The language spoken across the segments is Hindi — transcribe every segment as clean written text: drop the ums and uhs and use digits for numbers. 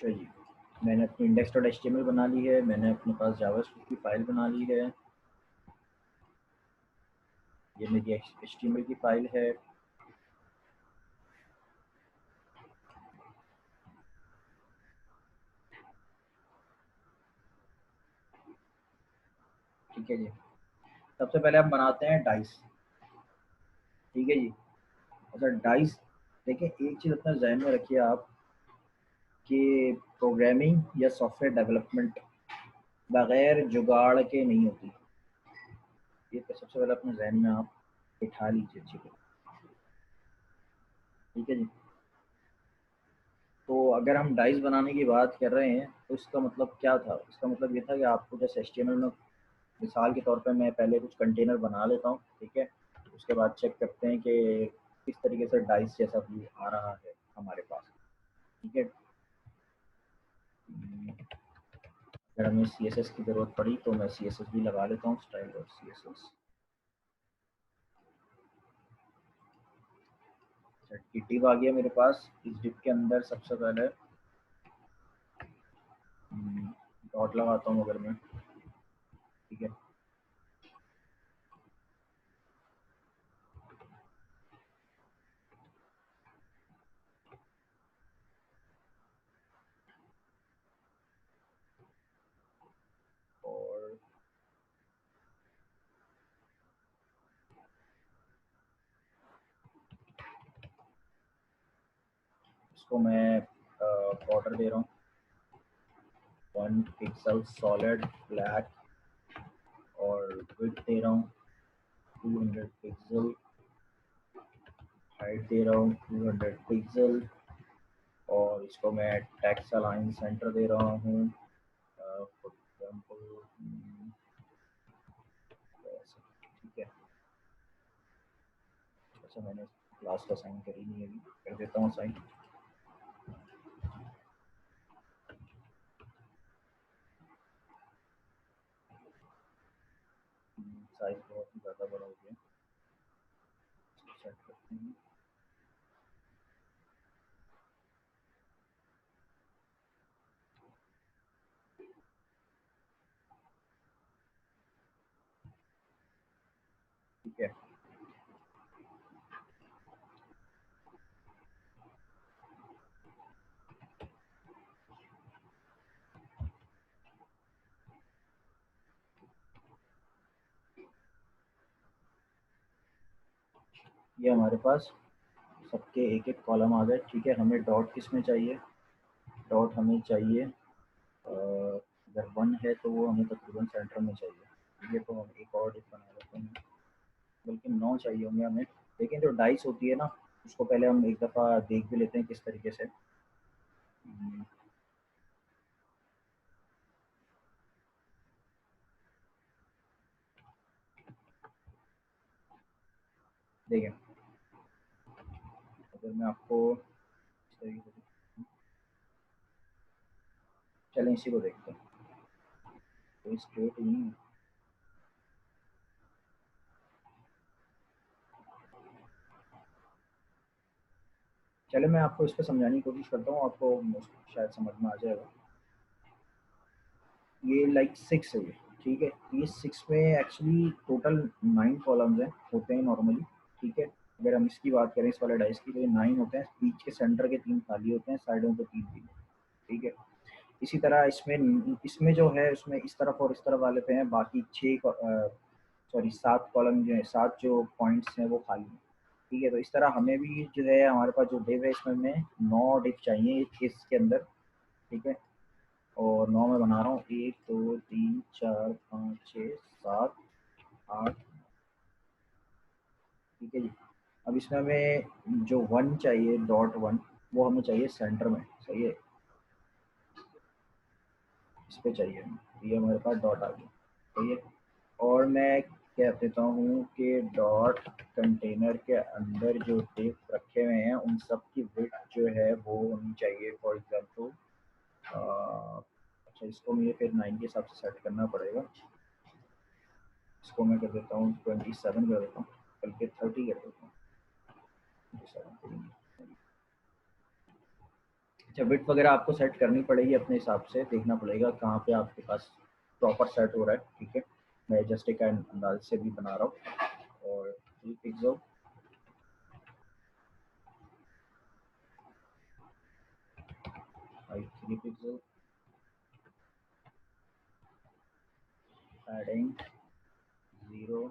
अच्छा जी, मैंने अपनी index.html बना ली है, मैंने अपने पास जावास्क्रिप्ट की फ़ाइल बना ली है, ये मेरी HTML की फ़ाइल है। ठीक है जी, सबसे पहले हम बनाते हैं डाइस। ठीक है जी, अच्छा डाइस देखिए, एक चीज़ अपना जहन में रखिए आप कि प्रोग्रामिंग या सॉफ्टवेयर डेवलपमेंट बगैर जुगाड़ के नहीं होती। ये तो सबसे पहले अपने जहन में आप बिठा लीजिए अच्छी तरह। ठीक है जी, तो अगर हम डाइस बनाने की बात कर रहे हैं तो इसका मतलब क्या था? इसका मतलब ये था कि आपको जैसे HTML में मिसाल के तौर पे मैं पहले कुछ कंटेनर बना लेता हूँ, ठीक है, उसके बाद चेक करते हैं कि किस तरीके से डाइस जैसा व्यू आ रहा है हमारे पास। ठीक है, अगर हमें CSS की ज़रूरत पड़ी तो मैं CSS भी लगा लेता हूँ, स्टाइल और CSS। अच्छा, डिव आ गया मेरे पास। इस डिव के अंदर सबसे पहले डॉट लगाता हूँ अगर मैं। ठीक है, और इसको मैं बॉर्डर दे रहा हूँ 1 पिक्सल सॉलिड ब्लैक, और विड्थ दे रहा हूँ 200 पिक्सल, हाइट दे रहा हूँ 200 पिक्सल, और इसको मैं टेक्स्ट अलाइन सेंटर दे रहा हूँ फॉर एग्जाम्पल। ठीक है, अच्छा मैंने क्लास का साइन करी नहीं है, अभी कर देता हूँ साइन। साइज बहुत ही ज़्यादा बड़ा हो गया, सेट करते हैं। ठीक है, ये हमारे पास सबके एक एक कॉलम आ गए। ठीक है, हमें डॉट किस में चाहिए? डॉट हमें चाहिए अगर 1 है तो वो हमें तकरीबन सेंटर में चाहिए। ठीक है, तो हम एक और डिफ बना लेते हैं, बल्कि 9 चाहिए होंगे हमें। लेकिन जो डाइस होती है ना, उसको पहले हम एक दफ़ा देख भी लेते हैं किस तरीके से। देखें, अगर मैं आपको इस तरीके से, चलें इसी को देखते हैं, तो स्ट्रेट नहीं है। चले मैं आपको इस पर समझाने की कोशिश करता हूँ, आपको शायद समझ में आ जाएगा। ये लाइक 6 है ये। ठीक है, ये 6 में एक्चुअली टोटल 9 कॉलम्स हैं, होते हैं नॉर्मली। ठीक है, अगर हम इसकी बात करें इस वाले डाइस की, तो ये 9 होते हैं। बीच के सेंटर के 3 खाली होते हैं, साइडों पे 3 3। ठीक है, इसी तरह इसमें इसमें जो है उसमें इस तरफ और इस तरफ वाले पे हैं, बाकी 6 सॉरी 7 कॉलम जो है, 7 जो पॉइंट्स हैं वो खाली हैं। ठीक है, तो इस तरह हमें भी जो है हमारे पास जो डिव है इसमें हमें 9 डिव चाहिए इसके अंदर। ठीक है, और 9 में बना रहा हूँ, 1 2 3 4 5 6 7 8। ठीक है जी, अब इसमें हमें जो 1 चाहिए, डॉट 1, वो हमें चाहिए सेंटर में। सही है, इस पे चाहिए हमें, ये हमारे पास डॉट आ गया। सही है, और मैं कह देता हूँ कि डॉट कंटेनर के अंदर जो डिव रखे हुए हैं उन सब की विड्थ जो है वो होनी चाहिए। फॉर एग्जांपल अच्छा, इसको मुझे फिर 9 के हिसाब से सेट करना पड़ेगा। इसको मैं कर देता हूँ 27 कर देता हूँ, बल्कि 30 कर देता हूँ। 27 करेंगे। अच्छा, विड्थ वगैरह आपको सेट करनी पड़ेगी अपने हिसाब से, देखना पड़ेगा कहाँ पे आपके पास प्रॉपर सेट हो रहा है, ठीक है। मैं जस्ट एक अंदाज से भी बना रहा हूँ। और 3 pixel, 3 pixel, adding 0,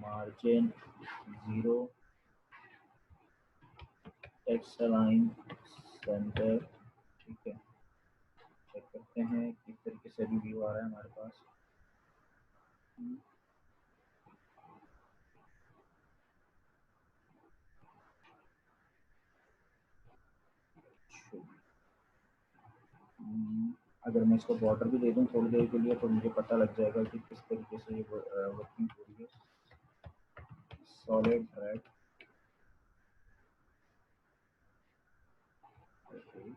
margin 0, text align centre, ठीक है। चेक करते हैं किस तरीके से रिव्यू आ रहा है हमारे पास। अगर मैं इसको बॉर्डर भी दे दूं थोड़ी देर के लिए तो मुझे पता लग जाएगा कि किस तरीके से ये वर्किंग हो रही है। Solid red, okay.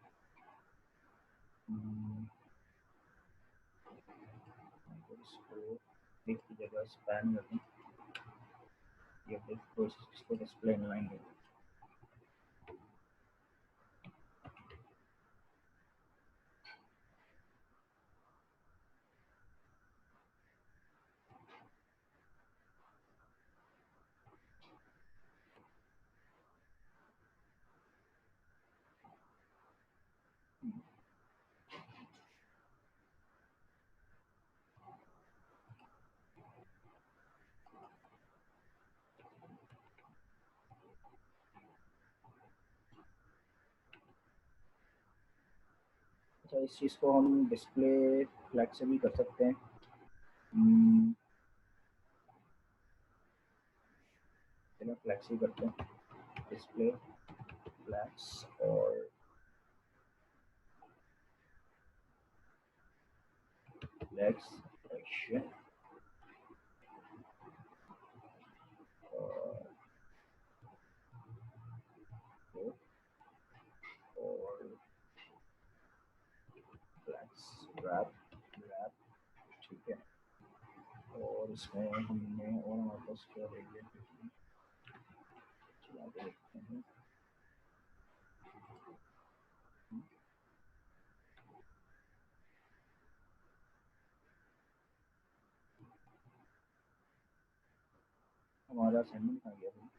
इसको एक की जगह स्पैन कर दूं, ये इसको डिस्प्ले लाइन कर दूं। अच्छा, इस चीज़ को हम डिस्प्ले फ्लैग से भी कर सकते हैं। चलो फ्लैग से ही करते हैं, डिस्प्ले फ्लैग्स और फ्लैग्स एक्शन और फ्लैग्स रैप रैप, ठीक है। और इसमें हमने और हमारे पास क्या है, ये चला के देखते हैं। हमारा असाइनमेंट आ गया है।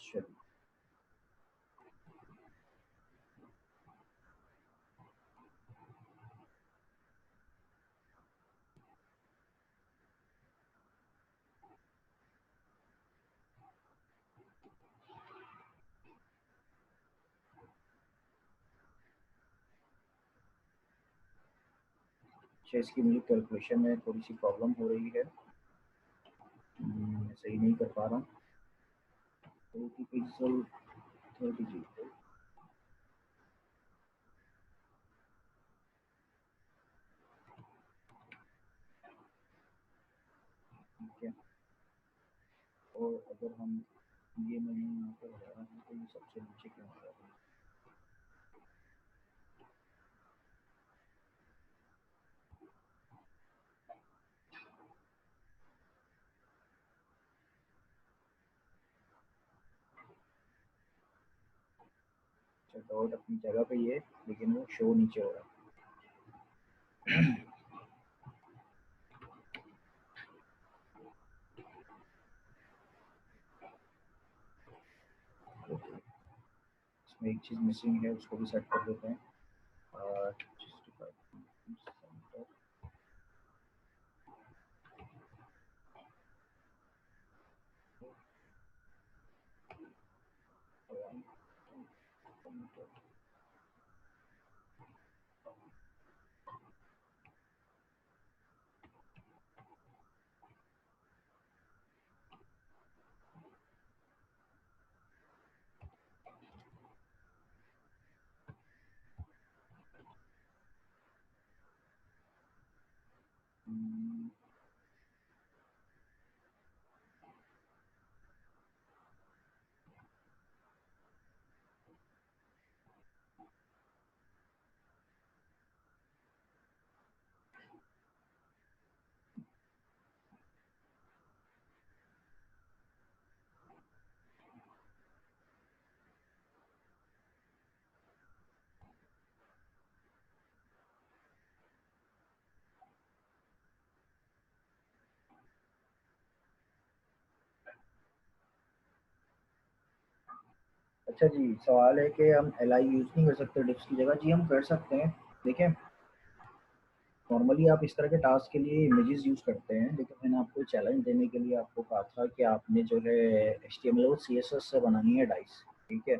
चलिए, अच्छा इसकी मुझे कैलकुलेशन में थोड़ी सी प्रॉब्लम हो रही है, मैं सही नहीं कर पा रहा हूँ। 30 पिक्सल 30 जी, ठीक है। और अगर हम ये मैंने यहाँ पर लगाया है तो ये सबसे नीचे क्यों आ रहा है? अच्छा, डॉट अपनी जगह पे ही है लेकिन वो शो नीचे हो रहा है। ओके, इसमें एक चीज़ मिसिंग है, उसको भी सेट कर देते हैं। justify center, align, center, अच्छा जी, सवाल है कि हम एल आई यूज़ नहीं कर सकते डिप्स की जगह। जी हम कर सकते हैं। देखें, नॉर्मली आप इस तरह के टास्क के लिए इमेजेस यूज़ करते हैं, लेकिन मैंने आपको चैलेंज देने के लिए आपको कहा था कि आपने जो है एच टी एम एल और सी एस एस से बनानी है डाइस। ठीक है,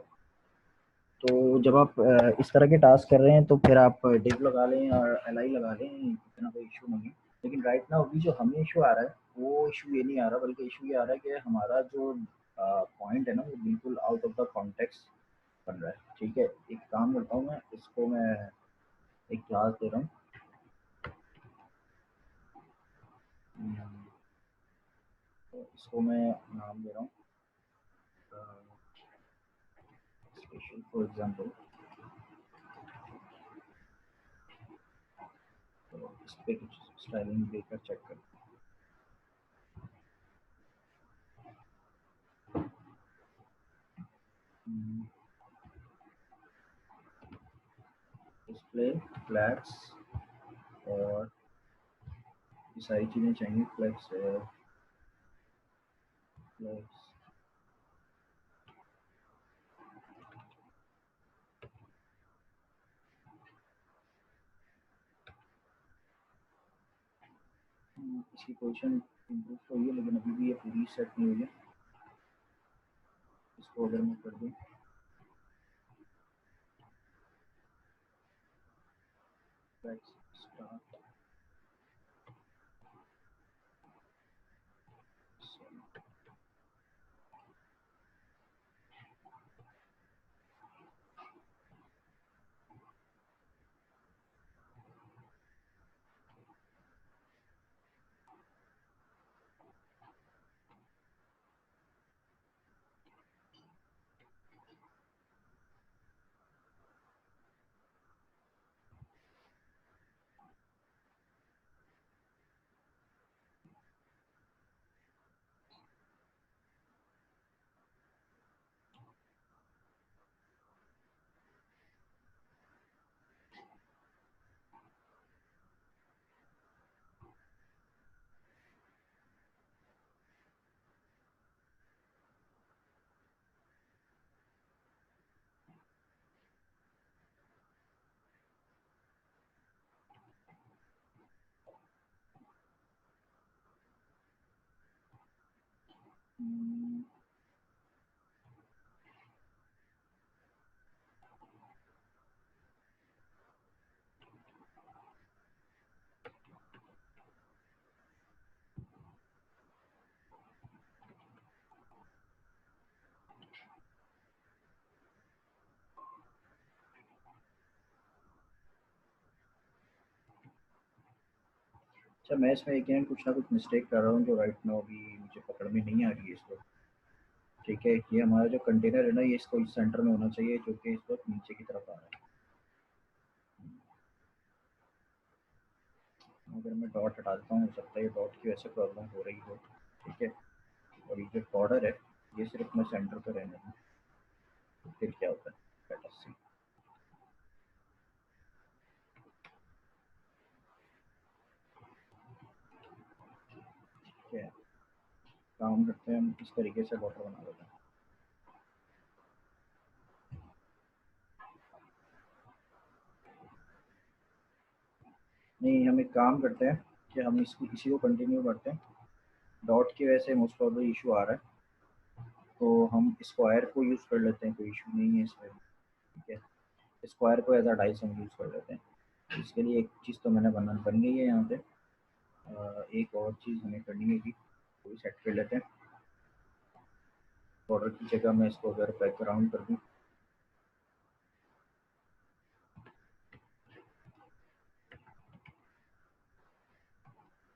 तो जब आप इस तरह के टास्क कर रहे हैं तो फिर आप डिव लगा लें और एल आई लगा लें, इतना कोई इशू नहीं है। लेकिन राइट नाउ अभी जो हमें इशू आ रहा है वो इशू ये नहीं आ रहा, बल्कि इशू ये आ रहा है कि हमारा जो पॉइंट है ना वो बिल्कुल आउट ऑफ द कॉन्टेक्स्ट बन रहा है। ठीक है, एक काम करता हूँ, मैं इसको मैं एक क्लास दे रहा हूँ। तो इसको मैं नाम दे रहा हूँ स्पेशल फॉर एग्जांपल। तो इस पे कुछ स्टाइलिंग देकर चेक कर। डिस्प्ले फ्लैट्स और ये सारी चीज़ें चाहिए। फ्लैट्स फ्लैट्स इसकी पोजीशन इम्प्रूव तो हुई है, लेकिन अभी भी ये पूरी सेट नहीं हुई है। इसको अगर मैं कर दूँ फ्लैट्स स्टार्ट। अच्छा, मैं इसमें एक कुछ ना कुछ मिस्टेक कर रहा हूँ जो राइट नाउ अभी मुझे पकड़ में नहीं आ रही है इसको। ठीक है, ये हमारा जो कंटेनर है ना, ये इसको इस सेंटर में होना चाहिए, जो कि इस वक्त नीचे की तरफ आ रहा है। अगर मैं डॉट हटा देता हूँ, हो सकता है ये डॉट की वजह से प्रॉब्लम हो रही हो। ठीक है, और ये जो बॉर्डर है ये सिर्फ मैं सेंटर पर रहने दूँ, तो फिर क्या होता है, लेट अस सी। ठीक है, काम करते हैं, हम इस तरीके से बॉर्डर बना देते हैं। नहीं, हम एक काम करते हैं कि हम इसको इसी को कंटिन्यू करते हैं। डॉट की वजह से मोस्ट प्रॉब्लम इशू आ रहा है, तो हम स्क्वायर को यूज़ कर लेते हैं, कोई इशू नहीं है इसमें। ठीक है, स्क्वायर को एज अ डाइस हम यूज़ कर लेते हैं। इसके लिए एक चीज़ तो मैंने बन गई है यहाँ पे। एक और चीज़ हमें करनी होगी, तो सेट कर लेते हैं। बॉर्डर की जगह मैं इसको अगर बैकग्राउंड कर दूँ,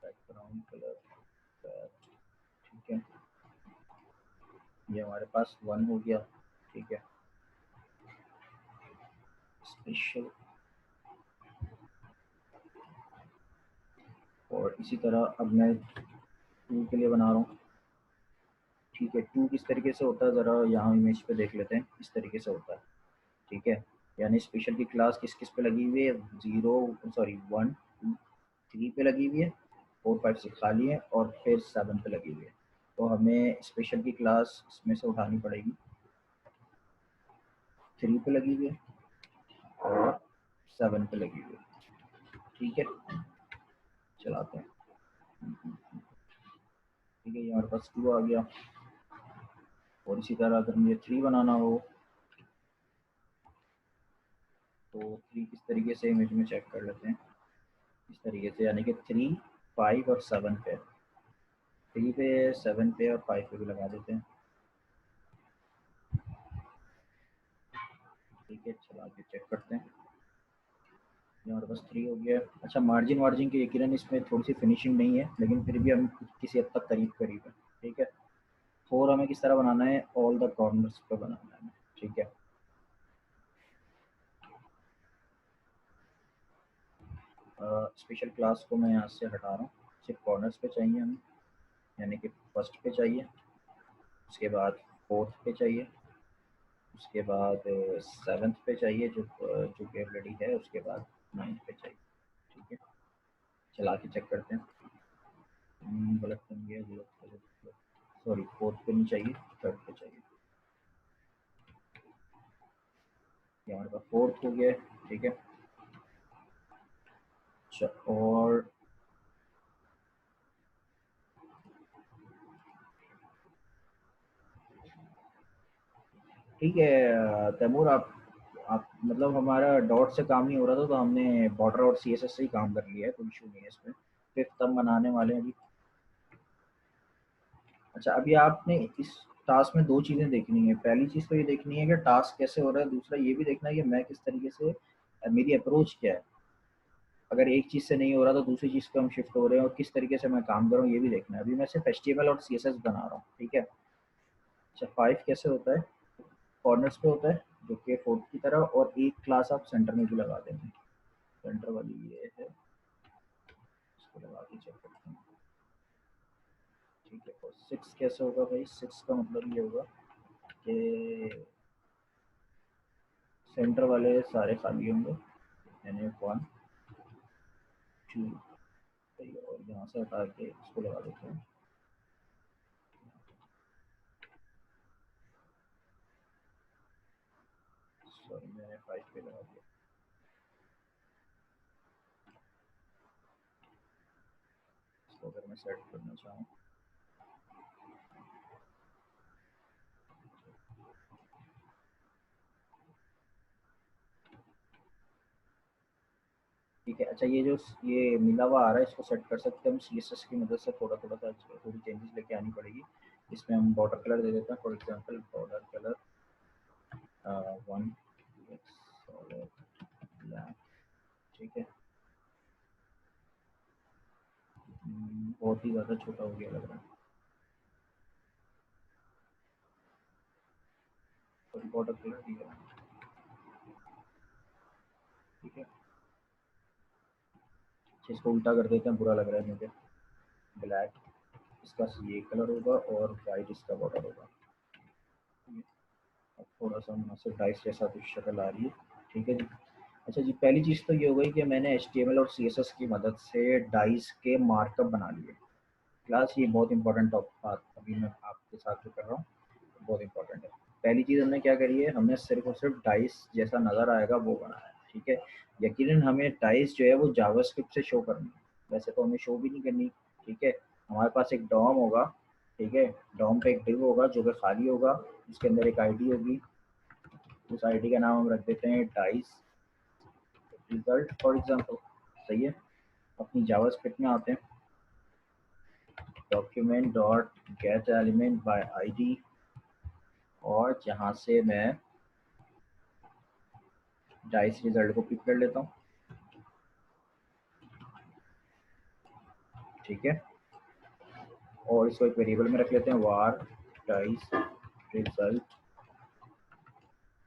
बैकग्राउंड कलर। ठीक है, ये हमारे पास वन हो गया। ठीक है, स्पेशल। और इसी तरह अब मैं टू के लिए बना रहा हूँ। ठीक है, टू किस तरीके से होता है ज़रा यहाँ इमेज पे देख लेते हैं। इस तरीके से होता है। ठीक है, यानी स्पेशल की क्लास किस किस पे लगी हुई है, zero sorry one two three पे लगी हुई है, फोर फाइव सिक्स खाली है, और फिर सेवन पे लगी हुई है। तो हमें स्पेशल की क्लास इसमें से उठानी पड़ेगी। 3 पे लगी हुई है और 7 पे लगी हुई है। ठीक है, चलाते हैं। ठीक है, यहाँ पास 2 आ गया। और इसी तरह अगर मुझे 3 बनाना हो तो 3 किस तरीके से इमेज में चेक कर लेते हैं। इस तरीके से, यानी कि 3, 5 और 7 पे, 3 पे, 7 पे और 5 पे भी लगा देते हैं। ठीक है, चला के चेक करते हैं। यहाँ बस 3 हो गया। अच्छा, मार्जिन वार्जिन की यकीनन इसमें थोड़ी सी फिनिशिंग नहीं है, लेकिन फिर भी हम किसी हद तक करीब है। ठीक है, 4 हमें किस तरह बनाना है, ऑल द कॉर्नर्स पे बनाना है। ठीक है, स्पेशल क्लास को मैं यहाँ से हटा रहा हूँ, सिर्फ कॉर्नर्स पे चाहिए हमें, यानी कि फर्स्ट पे चाहिए, उसके बाद फोर्थ पे चाहिए, उसके बाद 7th पे चाहिए जो कि ऑलरेडी है, उसके बाद 9th पे चाहिए। ठीक है, चला के चेक करते हैं। गलत बन गया, गलत, सॉरी, 4th पे नहीं चाहिए, 3rd पे चाहिए। यहाँ का 4th हो गया। ठीक है, अच्छा, और ठीक है तैमूर, आप मतलब हमारा डॉट से काम नहीं हो रहा था, तो हमने बॉर्डर और सीएसएस से ही काम कर लिया है, कोई इशू नहीं है इसमें। 5th हम बनाने वाले हैं अभी। अच्छा, अभी आपने इस टास्क में 2 चीज़ें देखनी है। पहली चीज़ तो ये देखनी है कि टास्क कैसे हो रहा है, दूसरा ये भी देखना है कि मैं किस तरीके से, मेरी अप्रोच क्या है। अगर एक चीज़ से नहीं हो रहा तो दूसरी चीज़ पे हम शिफ्ट हो रहे हैं, और किस तरीके से मैं काम कर रहा हूँ ये भी देखना है। अभी मैं सिर्फ एचटीएमएल और सीएसएस बना रहा हूँ। ठीक है, अच्छा, 5 कैसे होता है, कॉर्नर्स पे होता है, जो कि 4th की तरह, और एक क्लास आप सेंटर में भी लगा देंगे। सेंटर वाली ये है, इसको लगा के चेक करते हैं। ठीक है, और 6 कैसे होगा भाई, 6 का मतलब ये होगा कि सेंटर वाले सारे खाली होंगे, यानी 1, 2, और यहाँ से हटा के इसको लगा देते हैं। सॉरी, मैंने 5 पे लगा दिया। इसको अगर मैं सेट करना चाहूँ, ठीक है। अच्छा, ये जो ये मिला हुआ आ रहा है, इसको सेट कर सकते हैं हम सीएसएस की मदद से, थोड़ा थोड़ा सा थोड़ी चेंजेस लेके आनी पड़ेगी। इसमें हम बॉर्डर कलर दे देते हैं, for example border colour 1 solid black. ठीक है, बहुत ही ज़्यादा छोटा हो गया लग रहा है। तो बॉर्डर कलर दिया। ठीक है, अच्छा, इसको उल्टा कर देते हैं, बुरा लग रहा है मुझे। ब्लैक इसका ये कलर होगा और वाइट इसका बॉर्डर होगा। अब थोड़ा सा मुनासिब डाइस जैसा कुछ शक्ल आ रही है। ठीक है जी। अच्छा जी, पहली चीज़ तो ये हो गई कि मैंने एचटीएमएल और सीएसएस की मदद से डाइस के मार्कअप बना लिए। क्लास, ये बहुत इंपॉर्टेंट बात अभी मैं आपके साथ जो कर रहा हूँ, बहुत इंपॉर्टेंट है। पहली चीज़ हमने क्या करी है, हमने सिर्फ और सिर्फ डाइस जैसा नज़र आएगा वो बनाया है। ठीक है, यकीनन हमें डाइस जो है वो जावास्क्रिप्ट से शो करनी है, वैसे तो हमें शो भी नहीं करनी। ठीक है, हमारे पास एक डॉम होगा। ठीक है, डॉम पे एक डिव होगा जो कि खाली होगा, उसके अंदर एक आईडी होगी। उस आईडी का नाम हम रख देते हैं डाइस रिजल्ट फॉर एग्जांपल। सही है, अपनी जावास्क्रिप्ट में आते हैं, document dot gate element by ID, और जहाँ से मैं डाइस रिजल्ट को पिक कर लेता हूँ। ठीक है, और इसको एक वेरिएबल में रख लेते हैं, वार डाइस रिजल्ट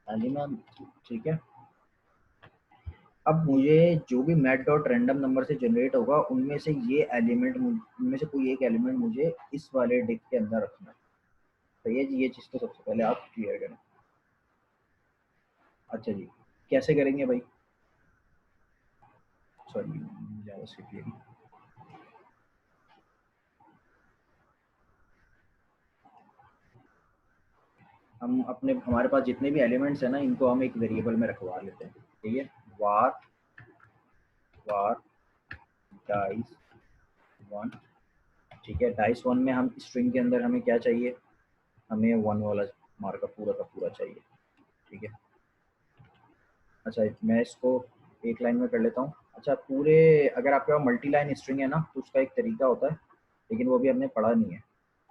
एलिमेंट। ठीक है, अब मुझे जो भी मैट डॉट रैंडम नंबर से जनरेट होगा उनमें से ये एलिमेंट, उनमें से कोई एक एलिमेंट मुझे इस वाले डिक के अंदर रखना है। तो ये चीज़ तो सबसे पहले आप क्लियर करें। अच्छा जी, कैसे करेंगे भाई, सॉरी, जावास्क्रिप्ट। हम अपने हमारे पास जितने भी एलिमेंट्स हैं ना, इनको हम एक वेरिएबल में रखवा लेते हैं। ठीक है, वार वार डाइस वन। ठीक है, डाइस वन में हम स्ट्रिंग के अंदर हमें क्या चाहिए, हमें वन वाला मार्कअप पूरा का पूरा चाहिए। ठीक है, अच्छा मैं इसको एक लाइन में कर लेता हूँ। अच्छा पूरे, अगर आपके पास मल्टी लाइन स्ट्रिंग है ना, तो उसका एक तरीका होता है, लेकिन वो भी हमने पढ़ा नहीं है,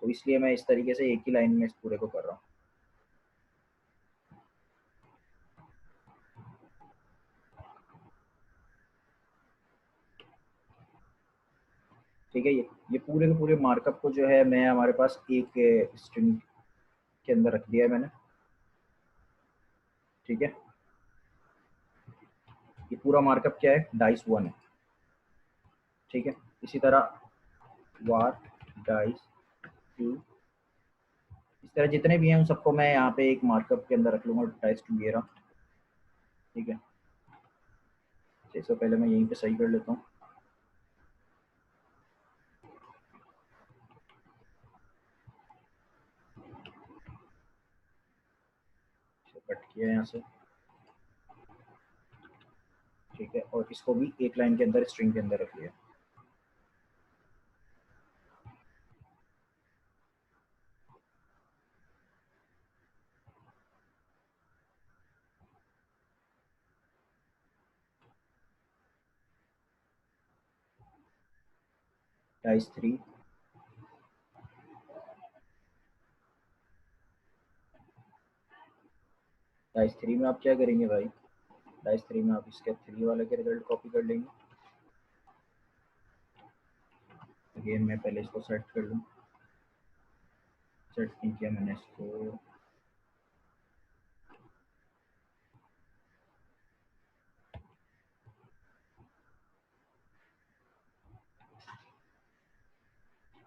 तो इसलिए मैं इस तरीके से एक ही लाइन में इस पूरे को कर रहा हूँ। ठीक है, ये पूरे के पूरे मार्कअप को जो है मैं हमारे पास एक स्ट्रिंग के अंदर रख दिया है मैंने। ठीक है, ये पूरा मार्कअप क्या है, डाइस वन है। ठीक है, इसी तरह वार डाइस टू, इस तरह जितने भी हैं उन सबको मैं यहाँ पे एक मार्कअप के अंदर रख लूँगा, डाइस टू ये रहा। ठीक है, इससे पहले मैं यहीं पे सही कर लेता हूँ। कट किया यहाँ से। ठीक है, और इसको भी एक लाइन के अंदर स्ट्रिंग के अंदर रख लिया। डाइस थ्री, डाइस थ्री में आप क्या करेंगे भाई, डाइस थ्री में आप इसके थ्री वाले के रिजल्ट कॉपी कर लेंगे। अगेन मैं पहले इसको सेट कर लूँ, सेट नहीं किया मैंने इसको।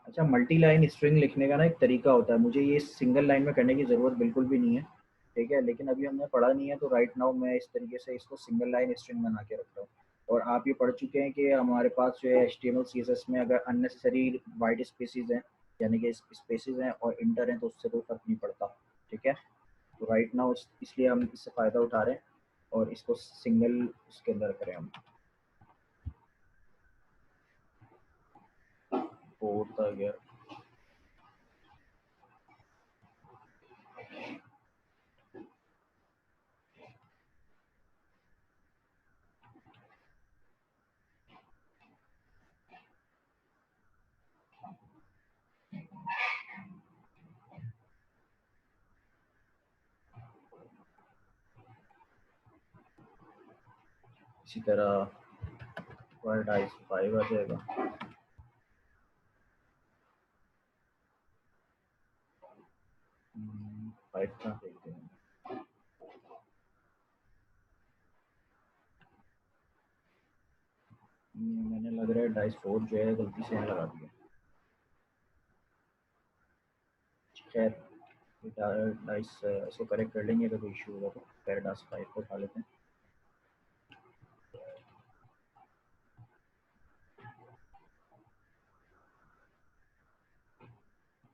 अच्छा मल्टी लाइन स्ट्रिंग लिखने का ना एक तरीका होता है, मुझे ये सिंगल लाइन में करने की ज़रूरत बिल्कुल भी नहीं है। ठीक है, लेकिन अभी हमने पढ़ा नहीं है, तो राइट नाउ मैं इस तरीके से इसको सिंगल लाइन स्ट्रिंग बना के रख रहा हूँ। और आप ये पढ़ चुके हैं कि हमारे पास जो है HTML CSS में अगर अननेसेसरी वाइट स्पेसिस हैं, यानी कि स्पेसिस हैं और इंटर हैं, तो उससे कोई फर्क नहीं पड़ता। ठीक है, तो राइट नाउ इसलिए हम इससे फ़ायदा उठा रहे हैं और इसको सिंगल उसके अंदर करें हम। फोर्थ आ गया। इसी तरह वर्ड आइस फाइव आ जाएगा। फाइव कहाँ देखते हैं, मैंने लग रहा है डाइस फोर जो है गलती से यहाँ लगा दिया। खैर डाइस इसको करेक्ट कर लेंगे, अगर कोई इशू होगा तो खैर डाइस फाइव को उठा लेते हैं।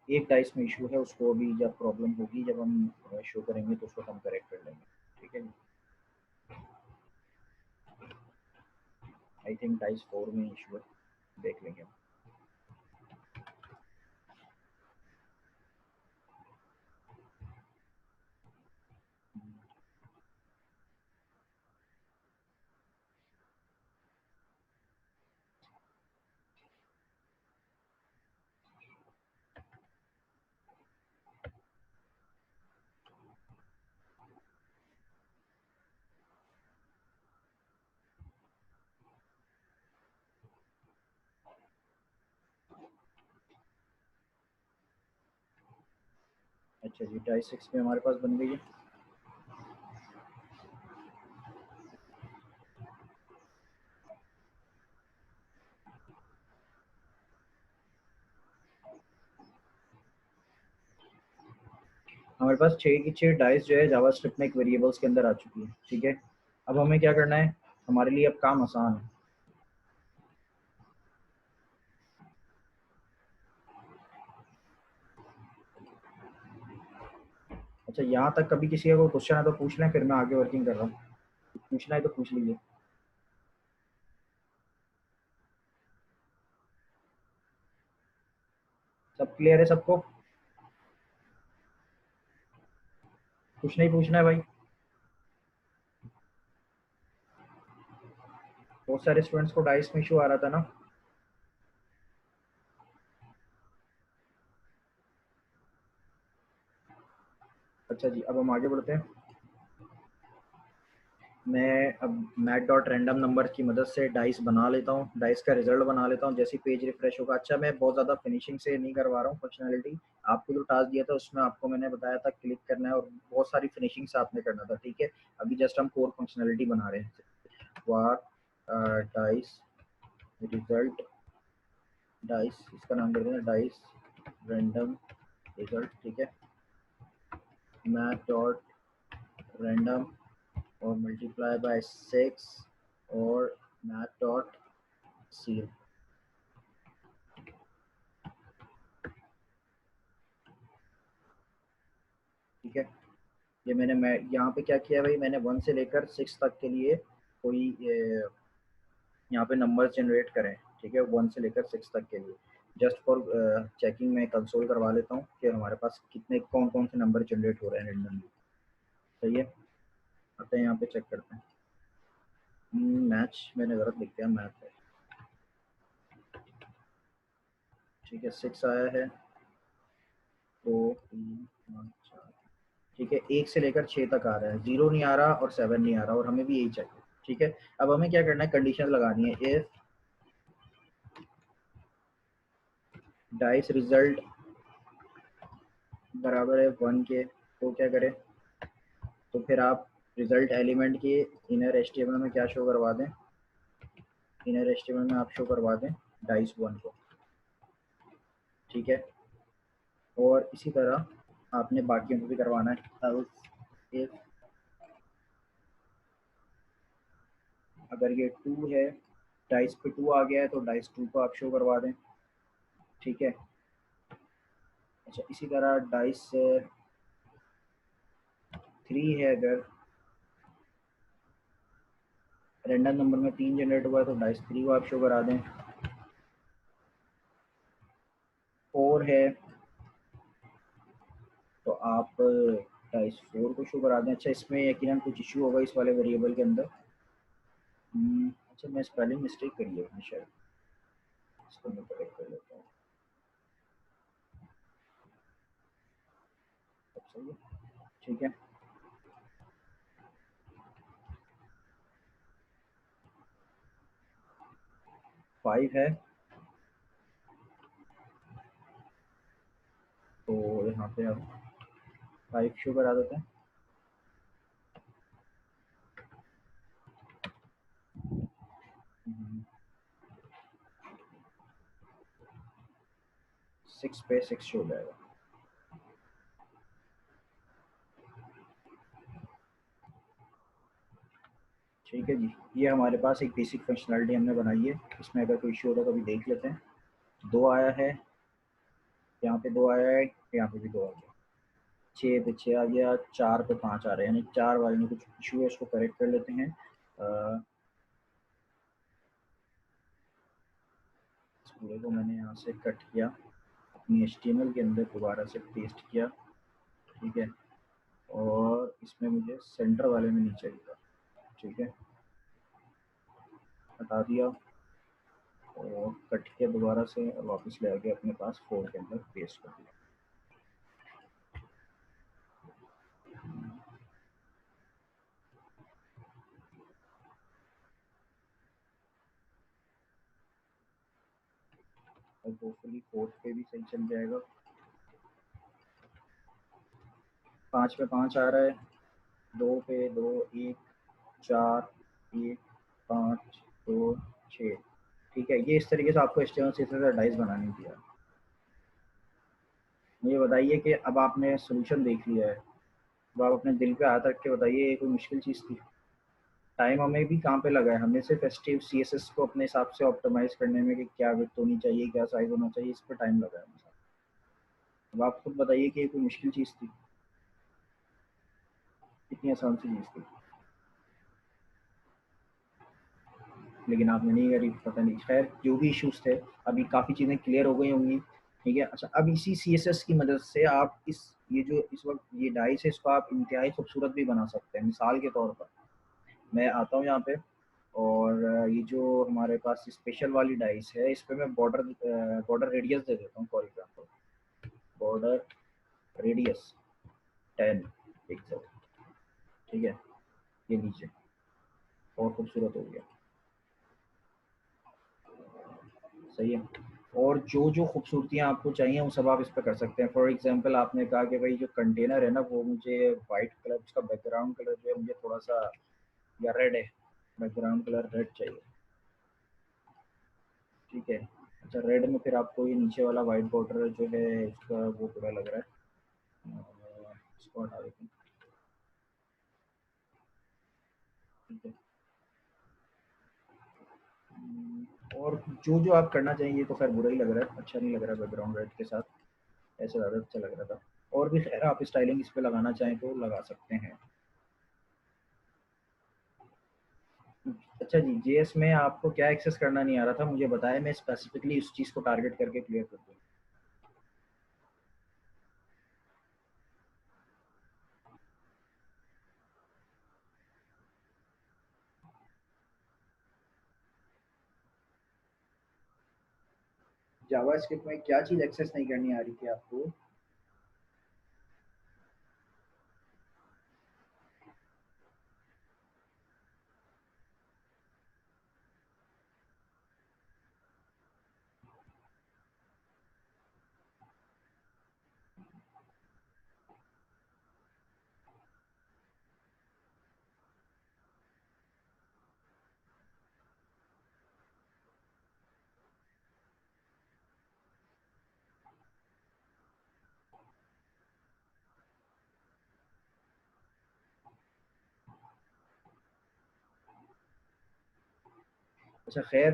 एक डाइस में इशू है, उसको अभी जब प्रॉब्लम होगी, जब हम शो करेंगे तो उसको हम करेक्ट कर लेंगे। ठीक है, आई थिंक डाइस फोर में इशू है, देख लेंगे। अच्छा जी, डाइस सिक्स में हमारे पास बन गई है। हमारे पास छः की छः डाइस जो है जावास्क्रिप्ट में एक वेरिएबल्स के अंदर आ चुकी है। ठीक है, अब हमें क्या करना है, हमारे लिए अब काम आसान है। अच्छा, यहाँ तक कभी किसी का कोई क्वेश्चन है तो पूछ लें, फिर मैं आगे वर्किंग कर रहा हूँ। पूछना है तो पूछ लीजिए। सब क्लियर है सबको? कुछ नहीं पूछना है भाई? बहुत सारे स्टूडेंट्स को डाइस में इशू आ रहा था ना। अच्छा जी, अब हम आगे बढ़ते हैं। मैं अब मैट डॉट रैंडम नंबर की मदद से डाइस बना लेता हूँ, डाइस का रिजल्ट बना लेता हूँ जैसे पेज रिफ्रेश होगा। अच्छा, मैं बहुत ज़्यादा फिनिशिंग से नहीं करवा रहा हूँ फंक्शनैलिटी। आपको जो टास्क दिया था उसमें आपको मैंने बताया था क्लिक करना है और बहुत सारी फिनिशिंग से आपने करना था, ठीक है। अभी जस्ट हम कोर फंक्शनैलिटी बना रहे हैं। वार डाइस रिजल्ट, डाइस इसका नाम दे देना डाइस रैंडम रिजल्ट, ठीक है। मैथ डॉट रैंडम और मल्टीप्लाई बाय 6 और मैथ डॉट सी, ठीक है। ये मैं यहाँ पे क्या किया भाई, मैंने 1 से लेकर 6 तक के लिए कोई यहाँ पे नंबर जनरेट करें, ठीक है, 1 से लेकर 6 तक के लिए। जस्ट फॉर चेकिंग मैं कंसोल करवा लेता हूँ कि हमारे पास कितने कौन कौन से नंबर जनरेट हो रहे हैं रेंडमली। सही है, आते हैं यहाँ पे चेक करते हैं। मैच मैंने गलत लिख दिया, मैथ है, ठीक है। 6 आया है, 2 3 5 4, ठीक है। 1 से लेकर 6 तक आ रहा है, 0 नहीं आ रहा और 7 नहीं आ रहा, और हमें भी यही चाहिए, ठीक है। अब हमें क्या करना है, कंडीशन लगानी है। इफ डाइस रिजल्ट बराबर है 1 के, तो क्या करें, तो फिर आप रिजल्ट एलिमेंट के इनर एचटीएमएल में क्या शो करवा दें, इनर एचटीएमएल में आप शो करवा दें डाइस 1 को, ठीक है। और इसी तरह आपने बाकियों को भी करवाना है। इफ अगर ये 2 है, डाइस पे 2 आ गया है तो डाइस 2 को आप शो करवा दें, ठीक है। अच्छा, इसी तरह डाइस 3 है, अगर रैंडम नंबर में 3 जनरेट हुआ है तो डाइस 3 को आप शो करा दें। 4 है तो आप डाइस 4 को शो करा दें। अच्छा, इसमें यकीनन कुछ इशू होगा इस वाले वेरिएबल के अंदर। अच्छा, मैं स्पेलिंग मिस्टेक करी है अपनी शायद, इसको मैं करेक्ट कर लेता हूँ। अब सही है, ठीक है। 5 है तो यहाँ पे अब 5 शो करा देते हैं। 6 पे 6 शो हो जाएगा, ठीक है जी। ये हमारे पास एक बेसिक फंक्शनलिटी हमने बनाई है। इसमें अगर कोई इशू होगा तो अभी देख लेते हैं। 2 आया है, यहाँ पे 2 आया है, यहाँ पे भी 2 आ गया। 6 पे 6 आ गया, 4 पे 5 आ रहे हैं, यानी 4 वाले में कुछ इशू है, उसको करेक्ट कर लेते हैं। इस पूरे को मैंने यहाँ से कट किया, अपनी HTML के अंदर दोबारा से पेस्ट किया, ठीक है। और इसमें मुझे सेंटर वाले में नहीं चाहिए था, ठीक है, हटा दिया और कट किया दोबारा से और वापस ले आके अपने पास 4 के अंदर पेस्ट कर दिया। और होपफुली 4 पे भी सही चल जाएगा। 5 पे 5 आ रहा है, 2 पे 2, 1 4 1 5 2 6, ठीक है। ये इस तरीके से आपको HTML से डाइस बनानी थी। मुझे बताइए कि अब आपने सोल्यूशन देख लिया है, अब आप अपने दिल पे हाथ रख के बताइए, ये कोई मुश्किल चीज़ थी? टाइम हमें भी कहाँ पे लगा है, हमने सिर्फ एसटीव CSS को अपने हिसाब से ऑप्टिमाइज करने में कि क्या विड्थ होनी चाहिए, क्या साइज होना चाहिए, इस पर टाइम लगा है हमें। अब आप खुद बताइए कि ये कोई मुश्किल चीज़ थी? कितनी आसान सी चीज़ थी, लेकिन आपने नहीं करी, पता नहीं। खैर जो भी इश्यूज थे, अभी काफ़ी चीज़ें क्लियर हो गई होंगी। ठीक है, अच्छा अब इसी CSS की मदद से आप इस ये जो इस वक्त ये डाइस है इसको आप इंतहाई खूबसूरत भी बना सकते हैं। मिसाल के तौर पर मैं आता हूँ यहाँ पे, और ये जो हमारे पास स्पेशल वाली डाइस है इस पे मैं बॉर्डर रेडियस दे देता हूँ for example, border radius 10 pixel. ठीक है, ये नीचे और खूबसूरत हो गया, सही है। और जो जो खूबसूरतियाँ आपको चाहिए वो सब आप इस पर कर सकते हैं। फॉर एग्जांपल आपने कहा कि भाई जो कंटेनर है ना वो मुझे वाइट कलर, उसका बैकग्राउंड कलर जो है मुझे थोड़ा सा, या रेड है, बैकग्राउंड कलर रेड चाहिए। ठीक है, अच्छा रेड में फिर आपको ये नीचे वाला वाइट बॉर्डर जो है उसका वो पूरा लग रहा है, इसको हटा देते हैं। ठीक है, और जो जो आप करना चाहिए तो खैर बुरा ही लग रहा है, अच्छा नहीं लग रहा बैकग्राउंड रेड के साथ, ऐसे ज़्यादा अच्छा लग रहा था। और भी खैर आप स्टाइलिंग इस पे लगाना चाहें तो लगा सकते हैं। अच्छा जी, जेएस में आपको क्या एक्सेस करना नहीं आ रहा था मुझे बताया, मैं स्पेसिफिकली उस चीज़ को टारगेट करके क्लियर कर दूँ। जावास्क्रिप्ट में क्या चीज़ एक्सेस नहीं करनी आ रही थी आपको? अच्छा खैर,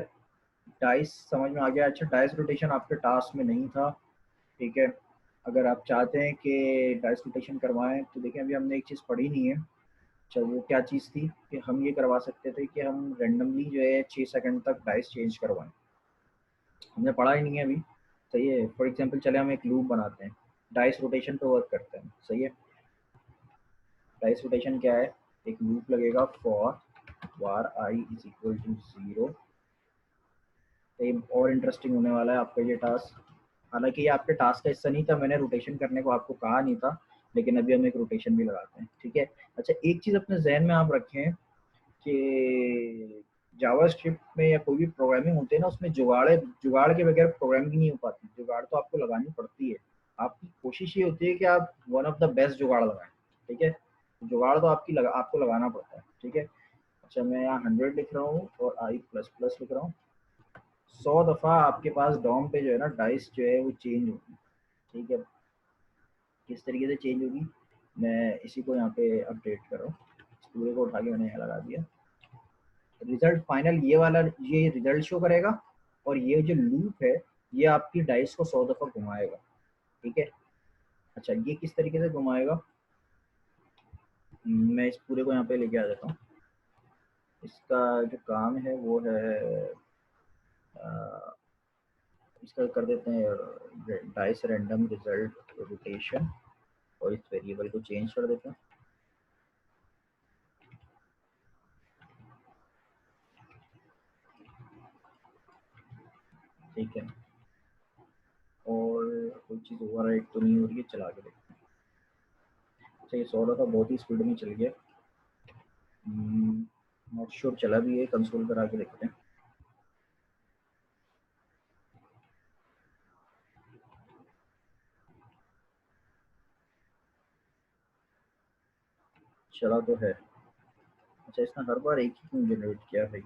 डाइस समझ में आ गया। अच्छा डाइस रोटेशन आपके टास्क में नहीं था, ठीक है। अगर आप चाहते हैं कि डाइस रोटेशन करवाएं तो देखिए अभी हमने एक चीज़ पढ़ी नहीं है। अच्छा वो क्या चीज़ थी कि हम ये करवा सकते थे कि हम रेंडमली जो है 6 सेकंड तक डाइस चेंज करवाएं, हमने पढ़ा ही नहीं है अभी। सही है, फॉर एग्जांपल चले हम एक लूप बनाते हैं, डाइस रोटेशन पे वर्क करते हैं। सही है, डाइस रोटेशन क्या है, एक लूप लगेगा for var i is equal to 0। और इंटरेस्टिंग होने वाला है आपका ये टास्क। हालांकि ये आपके टास्क का हिस्सा नहीं था, मैंने रोटेशन करने को आपको कहा नहीं था, लेकिन अभी हम एक रोटेशन भी लगाते हैं। ठीक है, अच्छा एक चीज़ अपने जहन में आप रखें कि जावास्क्रिप्ट में या कोई भी प्रोग्रामिंग होती है ना उसमें जुगाड़ के बगैर प्रोग्रामिंग नहीं हो पाती, जुगाड़ तो आपको लगानी पड़ती है। आपकी कोशिश ये होती है कि आप वन ऑफ द बेस्ट जुगाड़ लगाएं। ठीक है, जुगाड़ तो आपको लगाना पड़ता है। ठीक है, अच्छा मैं यहाँ 100 लिख रहा हूँ और आई प्लस प्लस लिख रहा हूँ। 100 दफ़ा आपके पास डॉम पे जो है ना डाइस जो है वो चेंज होगी। ठीक है, किस तरीके से चेंज होगी, मैं इसी को यहाँ पे अपडेट कर रहा हूँ, इस पूरे को उठा के मैंने यहाँ लगा दिया। रिजल्ट फाइनल ये वाला, ये रिजल्ट शो करेगा, और ये जो लूप है ये आपकी डाइस को 100 दफ़ा घुमाएगा। ठीक है, अच्छा ये किस तरीके से घुमाएगा, मैं इस पूरे को यहाँ पे लेके आ जाता हूँ। इसका जो काम है वो है अ, इसका कर देते हैं डाइस रैंडम रिजल्ट रोटेशन, और इस वेरिएबल को चेंज कर देते हैं। ठीक है, और कोई चीज़ ओवर राइट तो नहीं हो रही है, चला के देखते हैं। अच्छा ये 100 दफ़ा बहुत ही स्पीड में चल गया, नॉट श्योर चला भी है, कंसोल पर आके देखते हैं। चला तो है। अच्छा इसने हर बार एक ही क्यों जनरेट किया भाई,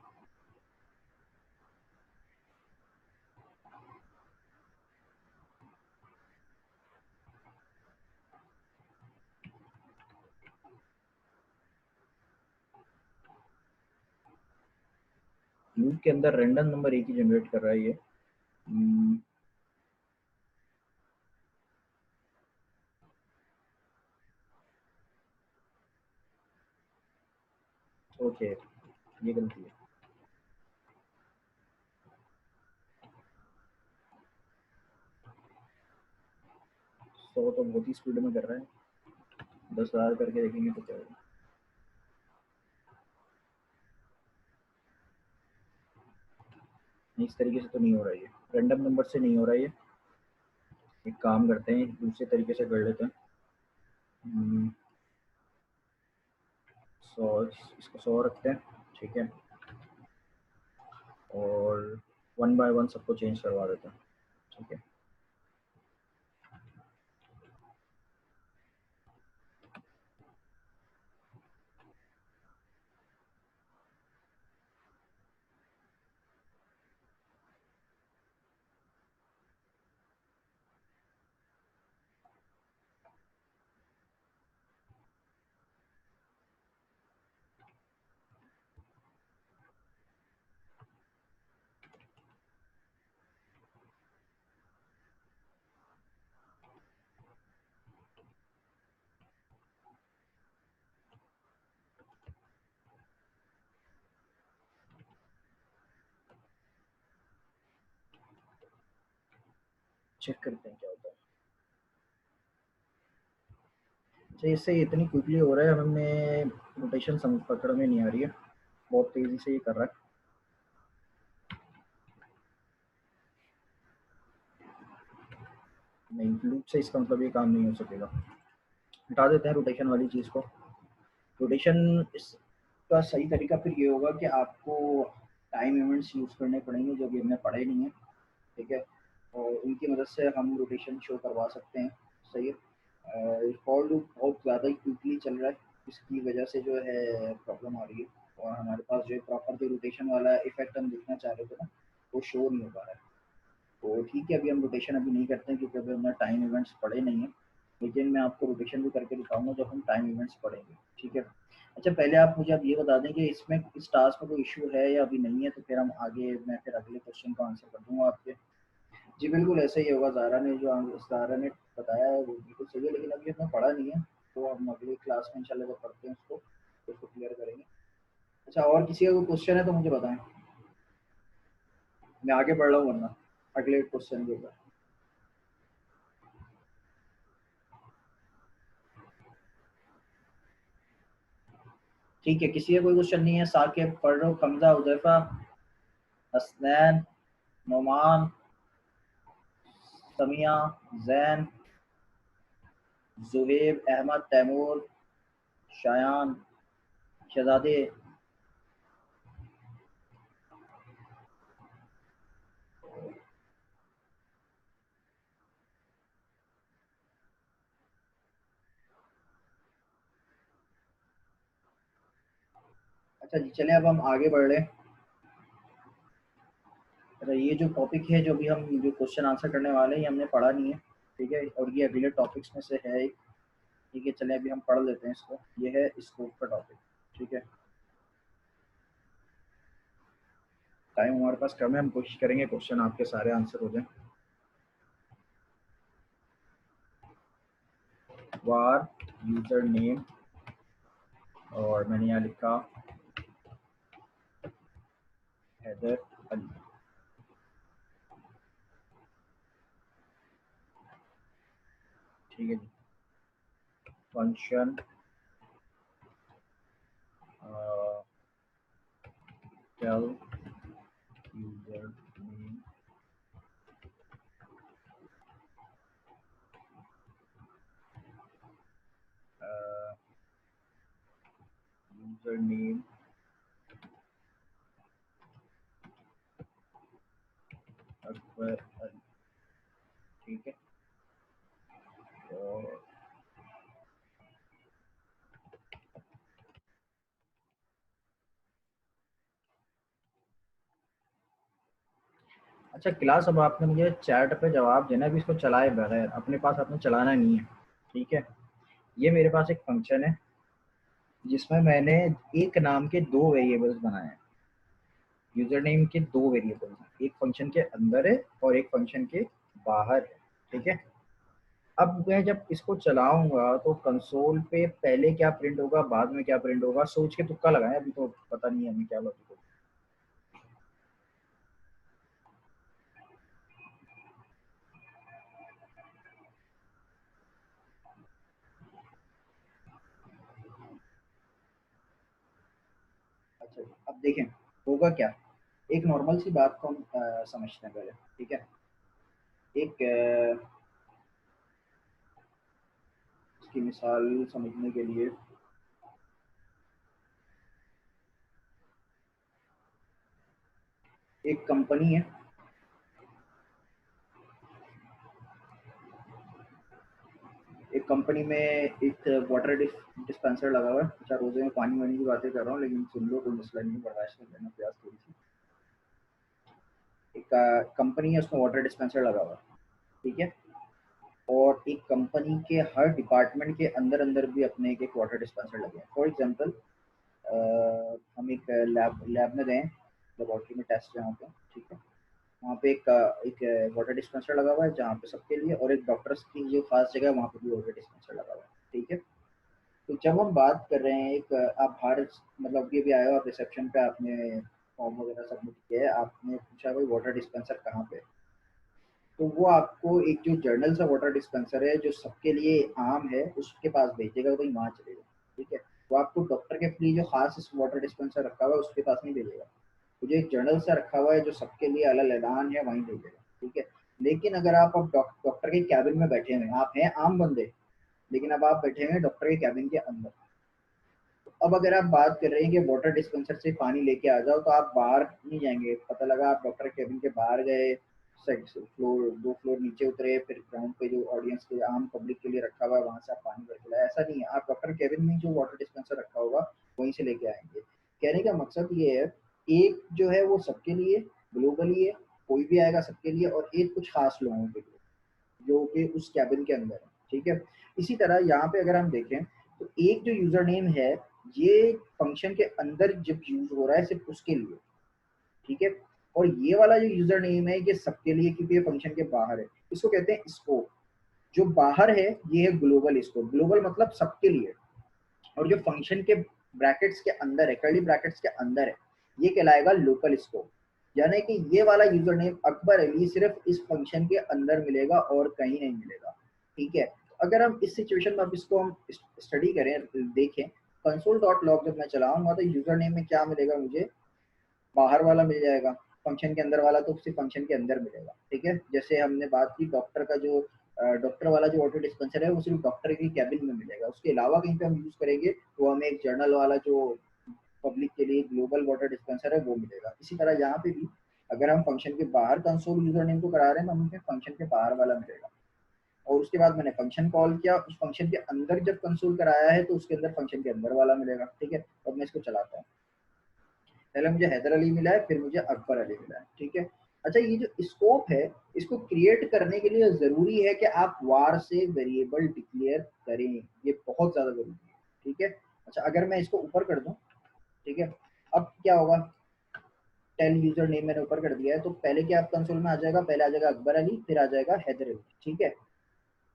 लूप के अंदर रैंडम नंबर एक ही जनरेट कर रहा है ये। हम्म, ओके, ये गलती है। सौ तो बहुत ही स्पीड में कर रहा है, 10,000 करके देखेंगे तो क्या होगा। इस तरीके से तो नहीं हो रहा है, ये रैंडम नंबर से नहीं हो रहा है ये। एक काम करते हैं, दूसरे तरीके से कर लेते हैं। 100, इसको 100 रखते हैं, ठीक है। और 1 बाय 1 सबको चेंज करवा देते हैं, ठीक है। चेक करते हैं क्या होता है। अच्छा, इससे इतनी क्विकली हो रहा है, हमें रोटेशन समझ पकड़ में नहीं आ रही है, बहुत तेज़ी से ये कर रहा है। नहीं, लूप से इसका मतलब ये काम नहीं हो सकेगा। हटा देते हैं रोटेशन वाली चीज़ को। रोटेशन इसका सही तरीका फिर ये होगा कि आपको टाइम इवेंट्स यूज़ करने पड़ेंगे जो कि हमने पढ़े नहीं है, ठीक है। और उनकी मदद से हम रोटेशन शो करवा सकते हैं, सही है। फॉर लूप बहुत ज़्यादा ही क्विकली चल रहा है, इसकी वजह से जो है प्रॉब्लम आ रही है। और हमारे पास जो प्रॉपर जो रोटेशन वाला इफेक्ट हम दिखना चाह रहे थे ना, वो शो नहीं हो पा रहा है। तो ठीक है, अभी हम रोटेशन अभी नहीं करते हैं क्योंकि अभी हमने टाइम इवेंट्स पढ़े नहीं है। लेकिन मैं आपको रोटेशन भी करके दिखाऊंगा जब हम टाइम इवेंट्स पढ़ेंगे, ठीक है। अच्छा, पहले आप मुझे अब ये बता दें कि इसमें इस टास्क में कोई इशू है या अभी नहीं है, तो फिर हम आगे मैं फिर अगले क्वेश्चन का आंसर कर दूंगा आपके। जी बिल्कुल ऐसा ही होगा, ज़ारा ने बताया है वो बिल्कुल सही है, लेकिन अभी हमने पढ़ा नहीं है। तो हम अगली क्लास में इंशाल्लाह जब पढ़ते हैं उसको, तो उसको क्लियर करेंगे। अच्छा, और किसी का कोई क्वेश्चन है तो मुझे बताएं, मैं आगे बढ़ रहा हूँ वरना अगले क्वेश्चन के ऊपर। ठीक है, किसी का कोई क्वेश्चन नहीं है। साकिब, फर्रुख, हमजा, हुदैफा, हसनैन, नोमान, समिया, जैन, जुहेब, अहमद, तैमूर, शायान, शहजादे। अच्छा जी, चलें अब हम आगे बढ़ रहे हैं। अच्छा, ये जो टॉपिक है, जो भी हम जो क्वेश्चन आंसर करने वाले हैं, ये हमने पढ़ा नहीं है, ठीक है। और ये अगले टॉपिक्स में से है एक, ठीक है। चलें अभी हम पढ़ लेते हैं इसको। ये है स्कोप का टॉपिक, ठीक है। टाइम हमारे पास कम है, हम कोशिश करेंगे क्वेश्चन आपके सारे आंसर हो जाएं। वार यूजर नेम, और मैंने यहाँ लिखा हैदर अली, ठीक है जी। Function tell user name, user name Akbar Ali, ठीक है। और अच्छा क्लास, अब आपने मुझे चैट पे जवाब देना है, अभी इसको चलाए बगैर, अपने पास आपने चलाना नहीं है, ठीक है। ये मेरे पास एक फंक्शन है जिसमें मैंने एक नाम के दो वेरिएबल्स बनाए हैं। यूजर नेम के दो वेरिएबल्स हैं, एक फंक्शन के अंदर है और एक फंक्शन के बाहर है, ठीक है। अब मैं जब इसको चलाऊंगा तो कंसोल पे पहले क्या प्रिंट होगा, बाद में क्या प्रिंट होगा, सोच के तुक्का लगाएं, अभी तो पता नहीं है हमें क्या लॉजिक होगा। अच्छा अब देखें होगा क्या। एक नॉर्मल सी बात को हम समझते हैं पहले, ठीक है। एक इसकी मिसाल समझने के लिए, एक कंपनी है, एक कंपनी में एक वाटर डिस्पेंसर लगा हुआ है। अच्छा रोजे में पानी वानी की बातें कर रहा हूँ, लेकिन सुन लो, कोई मसला नहीं, बर्दाश्त कर लेना प्यास थोड़ी सी। एक कंपनी है, उसमें वाटर डिस्पेंसर लगा हुआ है, ठीक है। और एक कंपनी के हर डिपार्टमेंट के अंदर अंदर भी अपने एक एक वाटर डिस्पेंसर लगे हैं। फॉर एग्जांपल हम एक लैब लैब में गए, लेबोरेटरी में टेस्ट जहाँ पे, ठीक है। वहाँ पे एक वाटर डिस्पेंसर लगा हुआ है जहाँ पे सबके लिए, और एक डॉक्टर्स की जो खास जगह है वहाँ पे भी वाटर डिस्पेंसर लगा हुआ है, ठीक है। तो जब हम बात कर रहे हैं एक आप बाहर मतलब ये भी आए हो आप रिसेप्शन पे, आपने फॉर्म वगैरह सबमिट किया है, आपने पूछा भाई वाटर डिस्पेंसर कहाँ पे है? तो वो आपको एक जो जर्नल सा वाटर डिस्पेंसर है जो सबके लिए आम है उसके पास भेजेगा, वही वहाँ चलेगा, ठीक है। वो आपको डॉक्टर के लिए जो खास इस वाटर डिस्पेंसर रखा हुआ है उसके पास नहीं भेजेगा। तो जो एक जर्नल सा रखा हुआ है जो सबके लिए अलग ऐलान है वहीं भेजेगा, ठीक है। लेकिन अगर आप अब डॉक्टर के कैबिन में बैठे हुए हैं, आप हैं आम बंदे, लेकिन अब आप बैठे हुए हैं डॉक्टर के कैबिन के अंदर। अब अगर आप बात कर रहे हैं कि वाटर डिस्पेंसर से पानी लेके आ जाओ, तो आप बाहर नहीं जाएंगे। पता लगा आप डॉक्टर केबिन के बाहर गए, फ्लोर दो फ्लोर नीचे उतरे, फिर ग्राउंड पे जो ऑडियंस के आम पब्लिक के लिए रखा हुआ है वहां से आप पानी भर के लाए, ऐसा नहीं है। आप डॉक्टर केबिन में जो वाटर डिस्पेंसर रखा होगा वहीं से लेके आएंगे। कहने का मकसद ये है, एक जो है वो सबके लिए ग्लोबली है, कोई भी आएगा सबके लिए, और एक कुछ खास लोगों के लिए जो कि उस कैबिन के अंदर है, ठीक है। इसी तरह यहाँ पे अगर हम देखें तो एक जो यूजर नेम है, ये फंक्शन के अंदर जब यूज हो रहा है सिर्फ उसके लिए, ठीक है। और ये वाला जो यूजर नेम है ये सबके लिए, क्योंकि ये फंक्शन के बाहर है। इसको कहते हैं स्कोप। जो बाहर है ये है ग्लोबल स्कोप, ग्लोबल मतलब सबके लिए। और जो फंक्शन के ब्रैकेट्स के अंदर है, कर्ली ब्रैकेट्स के अंदर है, ये कहलाएगा लोकल स्कोप। यानी कि ये वाला यूजर नेम अकबर अली सिर्फ इस फंक्शन के अंदर मिलेगा और कहीं नहीं मिलेगा, ठीक है। अगर हम इस सिचुएशन में अब इसको हम स्टडी करें, देखें, कंसोल डॉट लॉग जब मैं चलाऊंगा तो यूजर नेम में क्या मिलेगा मुझे, बाहर वाला मिल जाएगा। फंक्शन के अंदर वाला तो सिर्फ फंक्शन के अंदर मिलेगा, ठीक है। जैसे हमने बात की डॉक्टर का जो डॉक्टर वाला जो वाटर डिस्पेंसर है वो सिर्फ डॉक्टर के कैबिन में मिलेगा, उसके अलावा कहीं पे हम यूज करेंगे तो हमें एक जर्नल वाला जो पब्लिक के लिए ग्लोबल वाटर डिस्पेंसर है वो मिलेगा। इसी तरह यहाँ पे भी अगर हम फंक्शन के बाहर कंसोल यूजर नेम को करा रहे हैं तो हमें फंक्शन के बाहर वाला मिलेगा। और उसके बाद मैंने फंक्शन कॉल किया, उस फंक्शन के अंदर जब कंसोल कराया है तो उसके अंदर फंक्शन के अंदर वाला मिलेगा, ठीक है। अब मैं इसको चलाता हूँ। पहले मुझे हैदर अली मिला है, फिर मुझे अकबर अली मिला है, ठीक है। अच्छा ये जो स्कोप है, इसको क्रिएट करने के लिए जरूरी है कि आप वार से वेरिएबल डिक्लेयर करें, ये बहुत ज्यादा जरूरी है, ठीक है। अच्छा अगर मैं इसको ऊपर कर दूं, ठीक है, अब क्या होगा, टेल यूजर नेम मैंने ऊपर कर दिया है, तो पहले क्या आप कंसोल में आ जाएगा, पहले आ जाएगा अकबर अली, फिर आ जाएगा हैदर अली, ठीक है।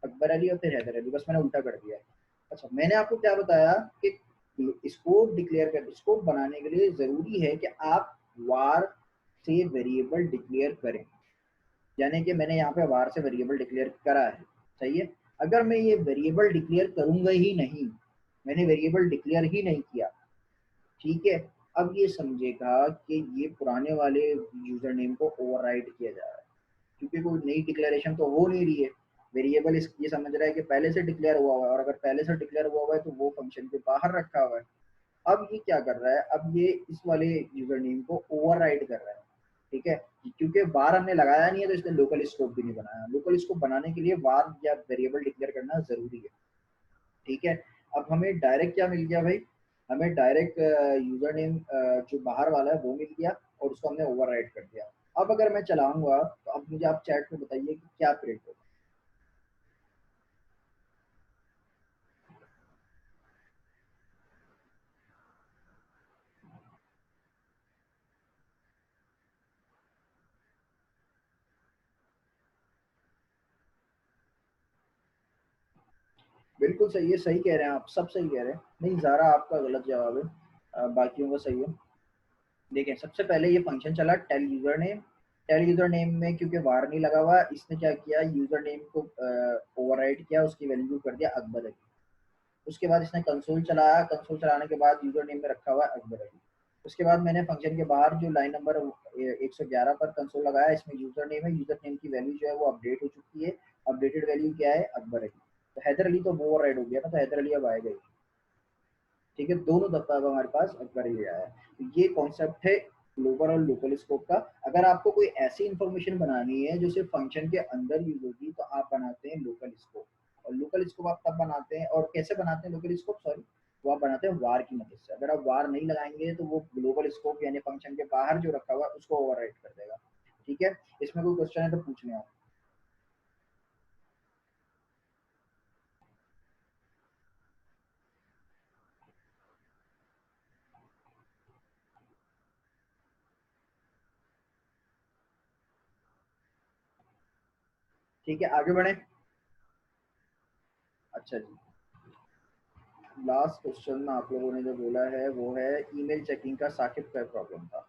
अकबर अली और फिर हैदर अली, बस मैंने उल्टा कर दिया है। अच्छा मैंने आपको क्या बताया कि स्कोप डिक्लेयर कर, स्कोप बनाने के लिए जरूरी है कि आप वार से वेरिएबल डिक्लेयर करें। यानी कि मैंने यहाँ पे वार से वेरिएबल डिक्लेयर करा है, सही है। अगर मैं ये वेरिएबल डिक्लेयर करूंगा ही नहीं, मैंने वेरिएबल डिक्लेयर ही नहीं किया, ठीक है, अब ये समझेगा कि ये पुराने वाले यूजर नेम को ओवरराइड किया जा रहा है, क्योंकि कोई नई डिक्लेरेशन तो हो नहीं रही है। वेरिएबल इस ये समझ रहा है कि पहले से डिक्लेयर हुआ हुआ है, और अगर पहले से डिक्लेयर हुआ हुआ है तो वो फंक्शन के बाहर रखा हुआ है। अब ये क्या कर रहा है, अब ये इस वाले यूजर नेम को ओवरराइड कर रहा है, ठीक है। क्योंकि बार हमने लगाया नहीं है तो इसने लोकल स्कोप भी नहीं बनाया। लोकल स्कोप बनाने के लिए वार या वेरिएबल डिक्लेयर करना जरूरी है, ठीक है। अब हमें डायरेक्ट क्या मिल गया भाई, हमें डायरेक्ट यूजर नेम जो बाहर वाला है वो मिल गया, और उसको हमने ओवरराइड कर दिया। अब अगर मैं चलाऊंगा तो अब मुझे आप चैट में बताइए कि क्या प्रिंट होगा। बिल्कुल सही है, सही कह रहे हैं आप, सब सही कह रहे हैं। नहीं ज़ारा आपका गलत जवाब है, बाकियों का सही है। देखें सबसे पहले ये फंक्शन चला tell user name. Tell user name में क्योंकि वार नहीं लगा हुआ, इसने क्या किया, यूजर नेम को ओवरराइड किया, उसकी वैल्यू कर दिया अकबर अली। उसके बाद इसने कंसोल चलाया, कंसोल चलाने के बाद यूजर नेम में रखा हुआ है अकबर अली। उसके बाद मैंने फंक्शन के बाहर जो लाइन नंबर 111 पर कंसोल लगाया, इसमें यूजर नेम है, यूजर नेम की वैल्यू जो है वो अपडेट हो चुकी है। अपडेटेड वैल्यू क्या है, अकबर अली। तो हैदर अली तो वो ओवरराइड हो गया ना, तो हैदर अली अब आएगा ही। ठीक है, दोनों दफ्तर अब हमारे पास अकबर ही आया है। तो ये कॉन्सेप्ट है ग्लोबल और लोकल स्कोप का। अगर आपको कोई ऐसी इंफॉर्मेशन बनानी है जो सिर्फ फंक्शन के अंदर यूज होगी, तो आप बनाते हैं लोकल स्कोप। और लोकल स्कोप आप तब बनाते हैं, और कैसे बनाते हैं लोकल स्कोप, सॉरी, वो आप बनाते हैं वार की मदद से। अगर आप वार नहीं लगाएंगे तो वो ग्लोबल स्कोप यानी फंक्शन के बाहर जो रखा हुआ है उसको ओवरराइड कर देगा। ठीक है, इसमें कोई क्वेश्चन है तो पूछ लें आप। ठीक है, आगे बढ़े। अच्छा जी, लास्ट क्वेश्चन में आप लोगों ने जो बोला है वो है ईमेल चेकिंग का साकिब का प्रॉब्लम था।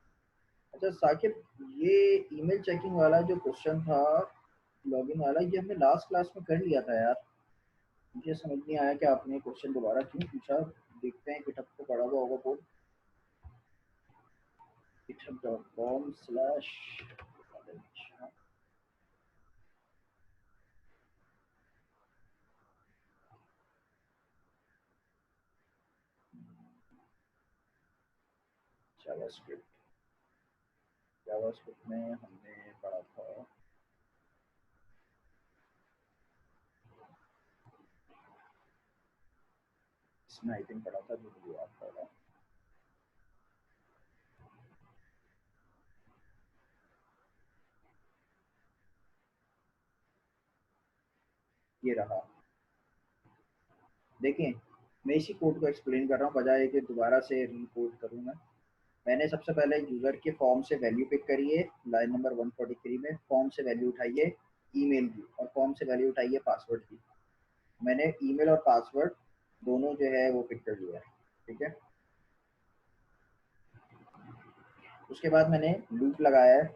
अच्छा साकिब, ये ईमेल चेकिंग वाला जो क्वेश्चन था, लॉगिन वाला, ये हमने लास्ट क्लास में कर लिया था यार। मुझे समझ नहीं आया कि आपने क्वेश्चन दोबारा क्यों पूछा। देखते हैं गिटहब पे पड़ा हुआ होगा कोड, github.com/। जावास्क्रिप्ट, जावास्क्रिप्ट में हमने पढ़ा था, इसमें आई थिंक पढ़ा था, जो मुझे याद पड़ा, ये रहा। देखें, मैं इसी कोड को एक्सप्लेन कर रहा हूँ बजाय कि दोबारा से रीकोड करूँ मैं। मैंने सबसे पहले यूज़र के फॉर्म से वैल्यू पिक करी है, लाइन नंबर 143 में फॉर्म से वैल्यू उठाई है ईमेल की, और फॉर्म से वैल्यू उठाई है पासवर्ड की। मैंने ईमेल और पासवर्ड दोनों जो है वो पिक कर लिया है। ठीक है, उसके बाद मैंने लूप लगाया है।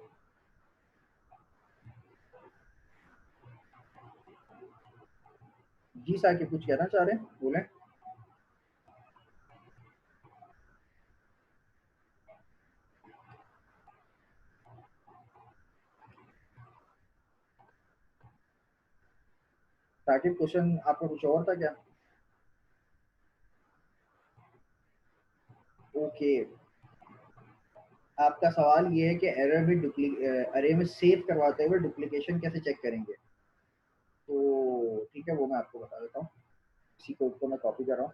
जी सर, के कुछ कहना चाह रहे हैं, बोलें। ताकि क्वेश्चन आपका कुछ और था क्या? ओके, आपका सवाल ये है कि एरर में अरे में सेव करवाते हुए डुप्लीकेशन कैसे चेक करेंगे। तो ठीक है, वो मैं आपको बता देता हूँ। इसी कोड को मैं कॉपी कर रहा हूँ,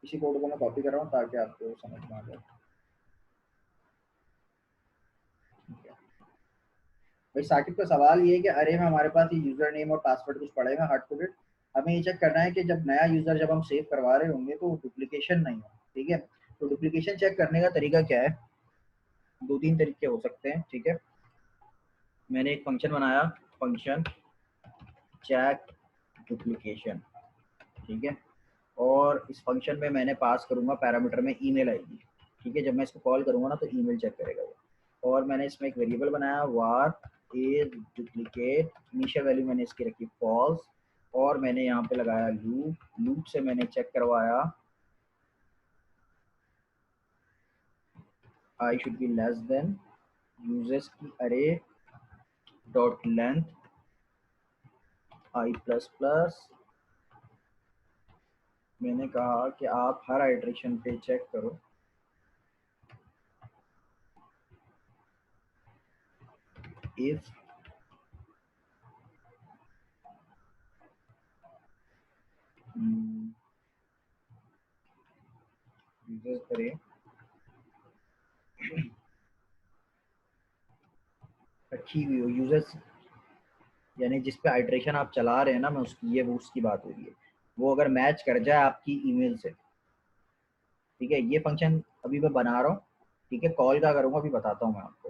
इसी कोड को मैं कॉपी कर रहा हूँ ताकि आपको समझ में आ जाए। ठीक है भाई, साकिब का सवाल ये है कि अरे में हमारे पास ये यूजर नेम और पासवर्ड कुछ पड़े हुए हार्ड कोडेड। हमें ये चेक करना है कि जब नया यूजर जब हम सेव करवा रहे होंगे तो डुप्लीकेशन नहीं हो। ठीक है, तो डुप्लीकेशन चेक करने का तरीका क्या है, दो तीन तरीके हो सकते हैं। ठीक है, मैंने एक फंक्शन बनाया, फंक्शन चेक डुप्लीकेशन। ठीक है, और इस फंक्शन में मैंने पास करूंगा पैरामीटर में ईमेल आईडी। ठीक है, जब मैं इसको कॉल करूंगा ना तो ईमेल चेक करेगा वो। और मैंने इसमें एक वेरिएबल बनाया वार इज डुप्लीकेट, इनिशियल वैल्यू मैंने इसकी रखी फॉल्स, और मैंने यहाँ पे लगाया लूप। लूप से मैंने चेक करवाया I should be less than users की अरे डॉट लेंथ आई प्लस प्लस। मैंने कहा कि आप हर आइट्रेशन पे चेक करो इफ यूजर्स करे रखी हुई हो यूजर्स, यानी जिस पे आइट्रेशन आप चला रहे हैं ना, मैं उसकी, ये वो उसकी बात हो रही है, वो अगर मैच कर जाए आपकी ईमेल से। ठीक है, ये फंक्शन अभी मैं बना रहा हूँ। ठीक है, कॉल का करूँगा, अभी बताता हूँ मैं आपको।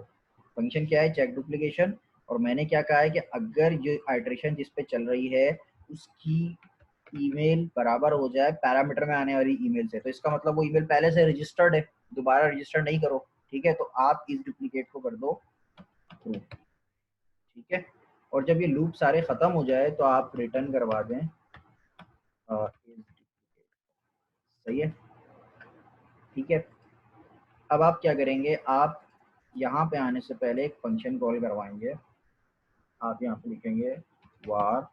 फंक्शन क्या है, चेक डुप्लीकेशन। और मैंने क्या कहा है कि अगर ये आइट्रेशन जिस पे चल रही है उसकी ईमेल बराबर हो जाए पैरामीटर में आने वाली ईमेल से। तो इसका मतलब वो ईमेल पहले से रजिस्टर्ड है, दोबारा रजिस्टर नहीं करो। ठीक है, तो आप इस डुप्लीकेट को कर दो थ्रू। ठीक है, और जब ये लूप सारे खत्म हो जाए तो आप रिटर्न करवा दें सही है। ठीक है, अब आप क्या करेंगे, आप यहाँ पे आने से पहले एक फंक्शन कॉल करवाएंगे। आप यहाँ पे लिखेंगे var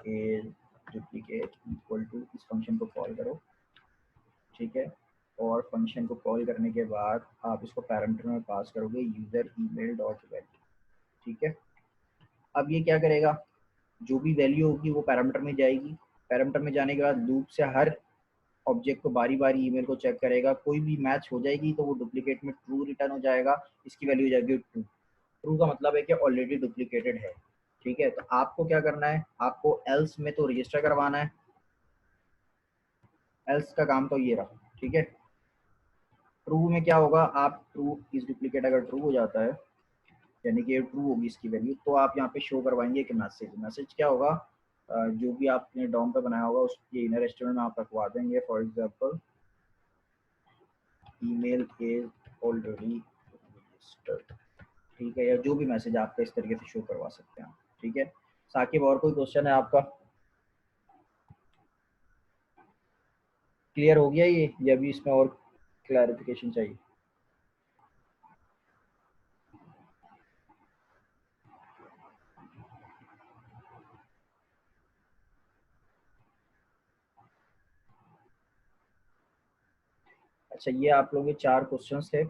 is duplicate equal to, इस फंक्शन को कॉल करो। ठीक है, और फंक्शन को कॉल करने के बाद आप इसको पैरामीटर में पास करोगे यूजर ईमेल डॉट वैल्यू। ठीक है, अब ये क्या करेगा, जो भी वैल्यू होगी वो पैरामीटर में जाएगी। पैरामीटर में जाने के बाद लूप से हर ऑब्जेक्ट को बारी बारी ईमेल को चेक करेगा, कोई भी मैच हो जाएगी तो वो डुप्लीकेट में ट्रू रिटर्न हो जाएगा, इसकी वैल्यू हो जाएगी ट्रू। ट्रू का मतलब है कि ऑलरेडी डुप्लीकेटेड है। ठीक है, तो आपको क्या करना है, आपको एल्स में तो रजिस्टर करवाना है। एल्स का काम तो ये रहा। ठीक है, ट्रू में क्या होगा, आप ट्रू इस डुप्लीकेट अगर ट्रू हो जाता है यानी कि ट्रू होगी इसकी वैल्यू, तो आप यहाँ पे शो करवाएंगे कि मैसेज। मैसेज क्या होगा, जो भी आपने डॉम पे बनाया होगा उसके इनर एस्टिमेट में आप रखवा देंगे, for example email is already registered. ठीक है, या जो भी मैसेज आपका इस तरीके से शो करवा सकते हैं। ठीक है, साकिब और कोई क्वेश्चन है आपका? क्लियर हो गया ये, या भी इसमें और क्लैरिफिकेशन चाहिए? अच्छा, ये आप लोगों के 4 क्वेश्चंस थे।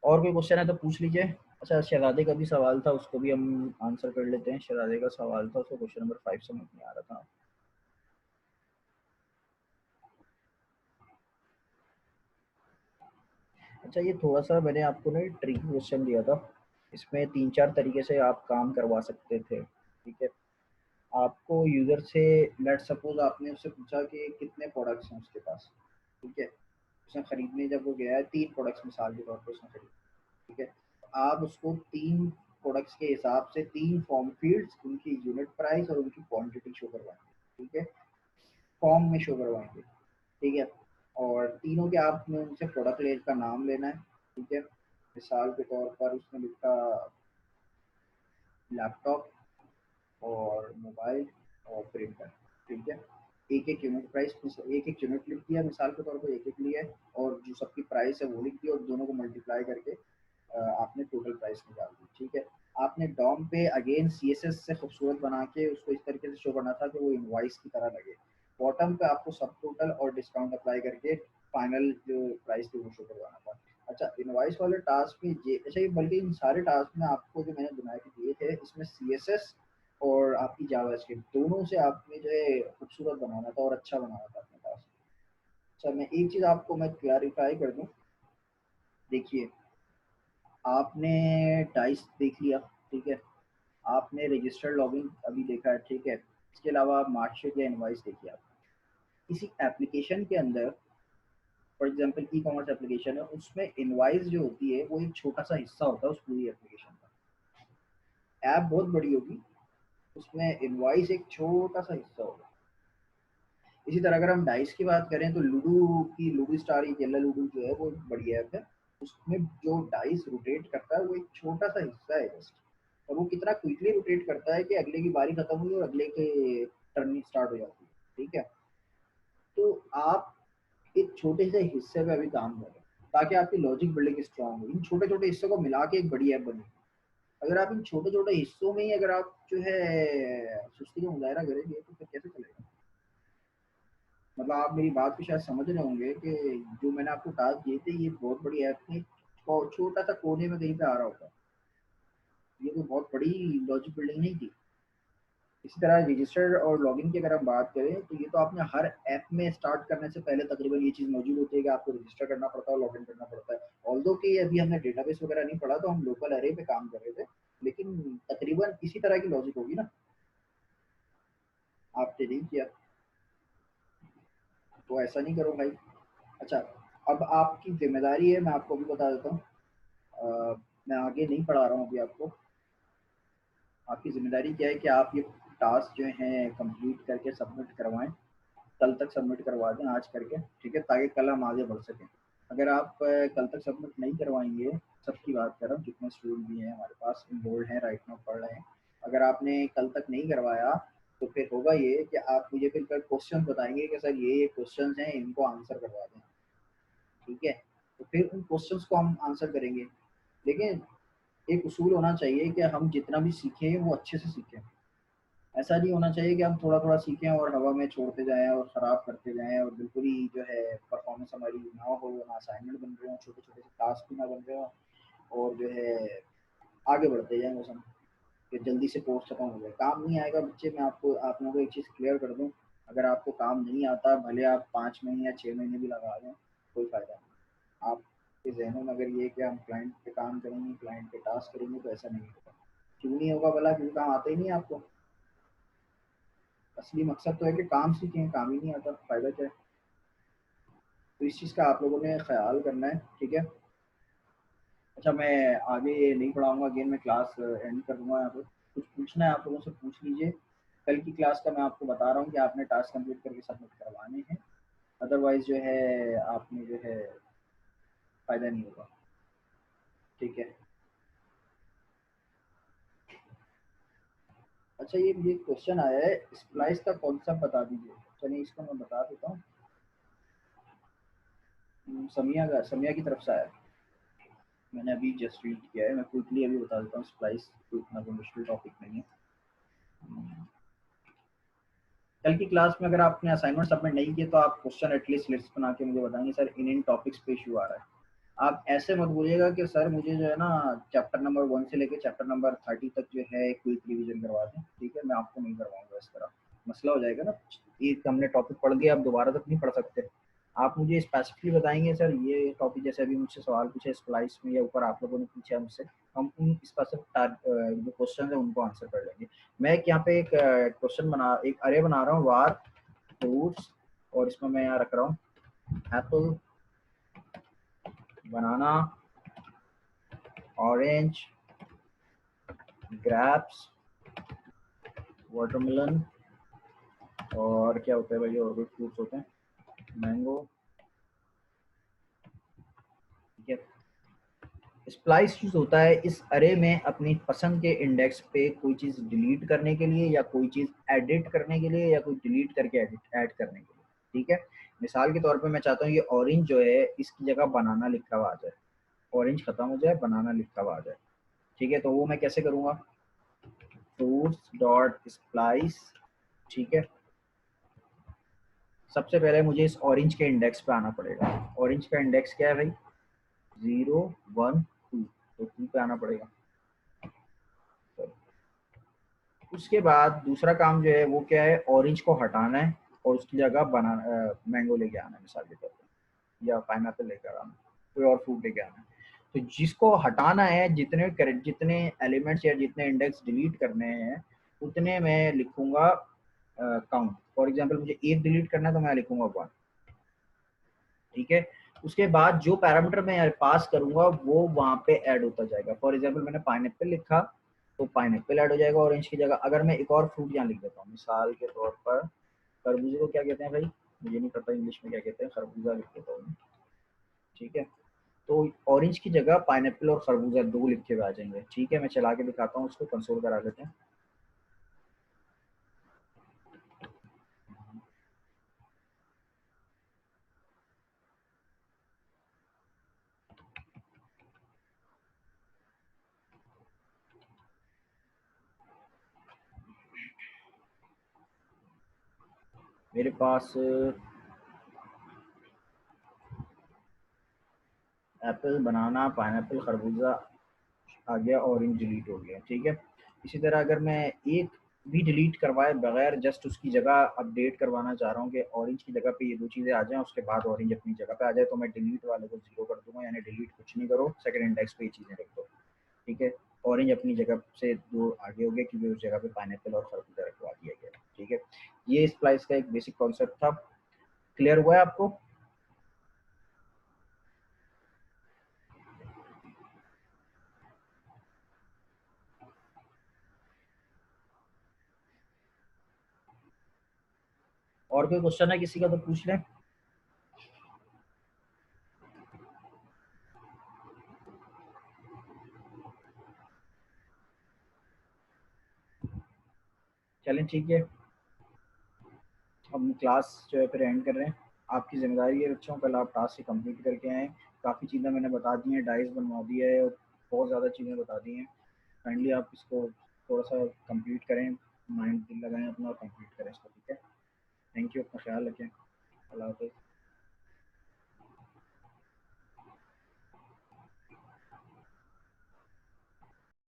और कोई क्वेश्चन है तो पूछ लीजिए। अच्छा, शहजादे का भी सवाल था, उसको भी हम आंसर कर लेते हैं। शहजादे का सवाल था, उसको क्वेश्चन नंबर 5 समझ नहीं आ रहा था। अच्छा, ये थोड़ा सा मैंने आपको ना ट्रिकी क्वेश्चन दिया था, इसमें 3-4 तरीके से आप काम करवा सकते थे। ठीक है, आपको यूज़र से, लेट सपोज आपने उससे पूछा कि कितने प्रोडक्ट्स हैं उसके पास। ठीक है, उसने खरीदने जब वो गया है 3 प्रोडक्ट्स मिसाल के तौर पर उसने खरीद। ठीक है, तो आप उसको 3 प्रोडक्ट्स के हिसाब से 3 फॉर्म फील्ड्स, उनकी यूनिट प्राइस और उनकी क्वांटिटी शो करवाएंगे। ठीक है, फॉर्म में शो करवाएंगे। ठीक है, और तीनों के आपने उनसे प्रोडक्ट रेट का नाम लेना है। ठीक है, मिसाल के तौर पर उसने लिखा लैपटॉप और मोबाइल और प्रिंटर। ठीक है, एक एक यूनिट प्राइस, एक एक यूनिट लिख दिया मिसाल के तौर पर, एक एक लिया है, और जो सबकी प्राइस है वो लिख दिया, और दोनों को मल्टीप्लाई करके आपने टोटल प्राइस निकाल दी। ठीक है, आपने डॉम पे अगेन सीएसएस से खूबसूरत बना के उसको इस तरीके से शो करना था कि वो इनवॉइस की तरह लगे। बॉटम पे आपको सब टोटल और डिस्काउंट अप्लाई करके फाइनल जो प्राइस थी वो शो करवाना था। अच्छा, इनवॉइस वाले टास्क में ये, अच्छा ये बल्कि इन सारे टास्क में आपको जो मैंने बना के दिए थे, इसमें सीएसएस और आपकी जावास्क्रिप्ट दोनों से आपने जो है खूबसूरत बनाना था और अच्छा बनाना था अपने टास्क। अच्छा, मैं एक चीज़ आपको मैं क्लैरिफाई कर दूं। देखिए, आपने डाइस देख लिया। ठीक है, आपने रजिस्टर्ड लॉगिन अभी देखा है। ठीक है, इसके अलावा आप मार्कशीट या इनवॉइस देखिए। आप किसी एप्लीकेशन के अंदर, for example e commerce application है, उसमें इनवॉइस जो होती है वो एक छोटा सा हिस्सा होता है उस पूरी एप्लीकेशन का। ऐप बहुत बड़ी होगी, उसमें इनवॉइस एक छोटा सा हिस्सा होगा। इसी तरह अगर हम डाइस की बात करें तो लूडो की, लूडो स्टार येलो लूडो जो है वो एक बड़ी ऐप है। उसमें जो डाइस रोटेट करता है वो एक छोटा सा हिस्सा है जस्ट, और वो कितना क्विकली रोटेट करता है कि अगले की बारी खत्म हुई और अगले के टर्निंग स्टार्ट हो जाती है। ठीक है, तो आप एक छोटे से हिस्से पे अभी काम कर रहे हैं ताकि आपकी लॉजिक बिल्डिंग स्ट्रांग हो। इन छोटे छोटे हिस्सों को मिला के एक बड़ी ऐप बनेगी। अगर आप इन छोटे छोटे हिस्सों में ही अगर आप जो है सुस्ती का मुजाहरा करेंगे तो फिर कैसे चलेगा? मतलब आप मेरी बात को शायद समझ रहे होंगे कि जो मैंने आपको टास्क दिए थे ये बहुत बड़ी ऐप थी, और छोटा सा कोने में कहीं पे आ रहा होता, ये कोई बहुत बड़ी लॉजिक बिल्डिंग नहीं थी। इसी तरह रजिस्टर और लॉगिन की अगर हम बात करें तो ये तो आपने हर ऐप में स्टार्ट करने से पहले तकरीबन ये चीज़ मौजूद होती है कि आपको रजिस्टर करना पड़ता है और लॉगिन करना पड़ता है। ऑल्दो कि अभी हमने डेटाबेस वगैरह नहीं पढ़ा, तो हम लोकल अरे पे काम कर रहे थे, लेकिन तकरीबन इसी तरह की लॉजिक होगी ना। आपने नहीं किया तो ऐसा नहीं करो भाई। अच्छा, अब आपकी जिम्मेदारी है, मैं आपको भी बता देता हूँ। मैं आगे नहीं पढ़ा रहा हूँ अभी आपको। आपकी जिम्मेदारी क्या है कि आप ये टास्क जो हैं कंप्लीट करके सबमिट करवाएं, कल तक सबमिट करवा दें आज करके, ठीक है, ताकि कल हम आगे बढ़ सकें। अगर आप कल तक सबमिट नहीं करवाएंगे, सबकी बात कर रहा हूँ, जितने स्टूडेंट भी हैं हमारे पास इनरोल्ड हैं, राइट नाउ पढ़ रहे हैं, अगर आपने कल तक नहीं करवाया तो फिर होगा ये कि आप मुझे फिर कल क्वेश्चन बताएंगे कि सर ये क्वेश्चन हैं, इनको आंसर करवा दें, ठीक है, तो फिर उन क्वेश्चंस को हम आंसर करेंगे। लेकिन एक उसूल होना चाहिए कि हम जितना भी सीखें वो अच्छे से सीखें। ऐसा नहीं होना चाहिए कि हम थोड़ा-थोड़ा सीखें और हवा में छोड़ते जाएँ और ख़राब करते जाएँ और बिल्कुल ही जो है परफ़ॉर्मेंस हमारी ना हो, ना असाइनमेंट बन रहे हों, छोटे-छोटे से टास्क भी ना बन रहे हों और जो है आगे बढ़ते जाएँ बस हम, कि जल्दी से कोर्स खत्म हो जाए। काम नहीं आएगा बच्चे, मैं आपको आप लोगों को एक चीज़ क्लियर कर दूँ, अगर आपको काम नहीं आता, भले आप 5 महीने या 6 महीने भी लगा दें, कोई फ़ायदा नहीं। आपके ज़हनों में अगर ये है कि हम क्लाइंट पे काम करेंगे, क्लाइंट पे टास्क करेंगे, तो ऐसा नहीं होगा। क्यों नहीं होगा भला? क्योंकि काम आता ही नहीं है आपको। असली मकसद तो है कि काम सीखें, काम ही नहीं आता, फ़ायदा क्या है? तो इस चीज़ का आप लोगों ने ख़्याल करना है, ठीक है? अच्छा, मैं आगे नहीं पढ़ाऊँगा, अगेन मैं क्लास एंड कर दूँगा यहाँ पे। कुछ पूछना है आप लोगों से पूछ लीजिए। कल की क्लास का मैं आपको बता रहा हूँ कि आपने टास्क कंप्लीट करके सबमिट करवाने हैं, अदरवाइज़ जो है आपने जो है फ़ायदा नहीं होगा, ठीक है? अच्छा, ये मुझे क्वेश्चन आया है, स्प्लाइस का कॉन्सेप्ट बता दीजिए। चलिए इसको मैं बता देता हूँ। समिया की तरफ से आया है। मैंने अभी जस्ट रीड किया है, मैं क्विकली अभी बता देता हूँ। स्प्लाइस कोई इतना कोई मुश्किल टॉपिक नहीं है। कल की क्लास में अगर आपने असाइनमेंट सबमिट नहीं किए तो आप क्वेश्चन एटलीस्ट लिस्ट बना के मुझे बताएंगे सर इन टॉपिक्स पे इशू आ रहा है। आप ऐसे मत बोलिएगा कि सर मुझे जो है ना चैप्टर नंबर 1 से लेके चैप्टर नंबर 30 तक जो है क्विक रिवीजन करवा दें, ठीक है, मैं आपको नहीं करवाऊंगा इस तरह, मसला हो जाएगा ना। एक हमने टॉपिक पढ़ लिया, आप दोबारा तक नहीं पढ़ सकते। आप मुझे स्पेसिफिकली बताएंगे सर ये टॉपिक, जैसे अभी मुझसे सवाल पूछे स्प्लाइस में या ऊपर आप लोगों ने पूछा मुझसे, हम उन स्पेसिफिक जो क्वेश्चन है उनको आंसर कर लेंगे। मैं एक यहाँ पे एक क्वेश्चन बना एक अरे बना रहा हूँ, वार फ्रूट्स, और इसमें मैं यहाँ रख रहा हूँ एप्पल, बनाना, ऑरेंज, ग्रेप्स, वाटरमेलन, और क्या होता है भाई और भी फ्रूट्स होते हैं, मैंगो, ठीक है। स्प्लाइस यूज होता है इस अरे में अपनी पसंद के इंडेक्स पे कोई चीज़ डिलीट करने के लिए, या कोई चीज़ एडिट करने के लिए, या कोई डिलीट करके ऐड करने के लिए, ठीक है। मिसाल के तौर पे मैं चाहता हूँ ये ऑरेंज जो है इसकी जगह बनाना लिखा हुआ आ जाए, ऑरेंज खत्म हो जाए, बनाना लिखा हुआ आ जाए, ठीक है। तो वो मैं कैसे करूँगा, फ्रूट्स डॉट स्प्लाइस, ठीक है। सबसे पहले मुझे इस ऑरेंज के इंडेक्स पे आना पड़ेगा। ऑरेंज का इंडेक्स क्या है भाई, 0 1 2, तो 2 पे आना पड़ेगा। उसके बाद दूसरा काम जो है वो क्या है, ऑरेंज को हटाना है और उसकी जगह मैंगो लेके आना है, मिसाल के तौर पर, या पाइनएप्पल लेकर आना, कोई और फ्रूट लेके आना है। तो जिसको हटाना है, जितने एलिमेंट्स या जितने इंडेक्स डिलीट करने हैं उतने मैं लिखूंगा काउंट। फॉर एग्जांपल मुझे एक डिलीट करना है तो मैं लिखूंगा 1, ठीक है। उसके बाद जो पैरामीटर मैं पास करूंगा वो वहां पे ऐड होता जाएगा। फॉर एग्जांपल मैंने पाइनएप्पल लिखा तो पाइनएप्पल ऐड हो जाएगा ऑरेंज की जगह। अगर मैं एक और फ्रूट यहाँ लिख देता हूँ, मिसाल के तौर पर खरबूजे को क्या कहते हैं भाई, मुझे नहीं पता इंग्लिश में क्या कहते हैं, खरबूजा लिख देता हूँ, ठीक है। तो ऑरेंज की जगह पाइनएप्पल और खरबूजा दो लिखे हुए आ जाएंगे, ठीक है। मैं चला के दिखाता हूँ, उसको कंसोल करा लेते हैं। मेरे पास एप्पल, बनाना, पाइनएप्पल, खरबूजा आ गया, ऑरेंज डिलीट हो गया, ठीक है। इसी तरह अगर मैं एक भी डिलीट करवाए बगैर जस्ट उसकी जगह अपडेट करवाना चाह रहा हूँ कि ऑरेंज की जगह पे ये दो चीज़ें आ जाएं, उसके बाद ऑरेंज अपनी जगह पे आ जाए, तो मैं डिलीट वाले को 0 कर दूंगा, यानी डिलीट कुछ नहीं करो, सेकंड इंडेक्स पे ये चीज़ें रख दो, ठीक है। ऑरेंज अपनी जगह से दो आगे हो गया क्योंकि उस जगह पे पाइनएप्पल और खरबूजा रखवा दिया गया, ठीक है। ये स्प्लाइस का एक बेसिक कॉन्सेप्ट था। क्लियर हुआ है आपको? और कोई क्वेश्चन है किसी का तो पूछ लें। चलें ठीक है, हम क्लास जो है फिर एंड कर रहे हैं। आपकी जिम्मेदारी है बच्चों, कल आप टास्क कंप्लीट करके आएँ। काफ़ी चीज़ें मैंने बता दी हैं, डाइस बनवा दिया है और बहुत ज़्यादा चीज़ें बता दी हैं। काइंडली आप इसको थोड़ा सा कंप्लीट करें, माइंड दिल लगाएं अपना और कंप्लीट करें इसको, ठीक है। थैंक यू, अपना ख्याल रखें। अल्लाह हाफ़िज़।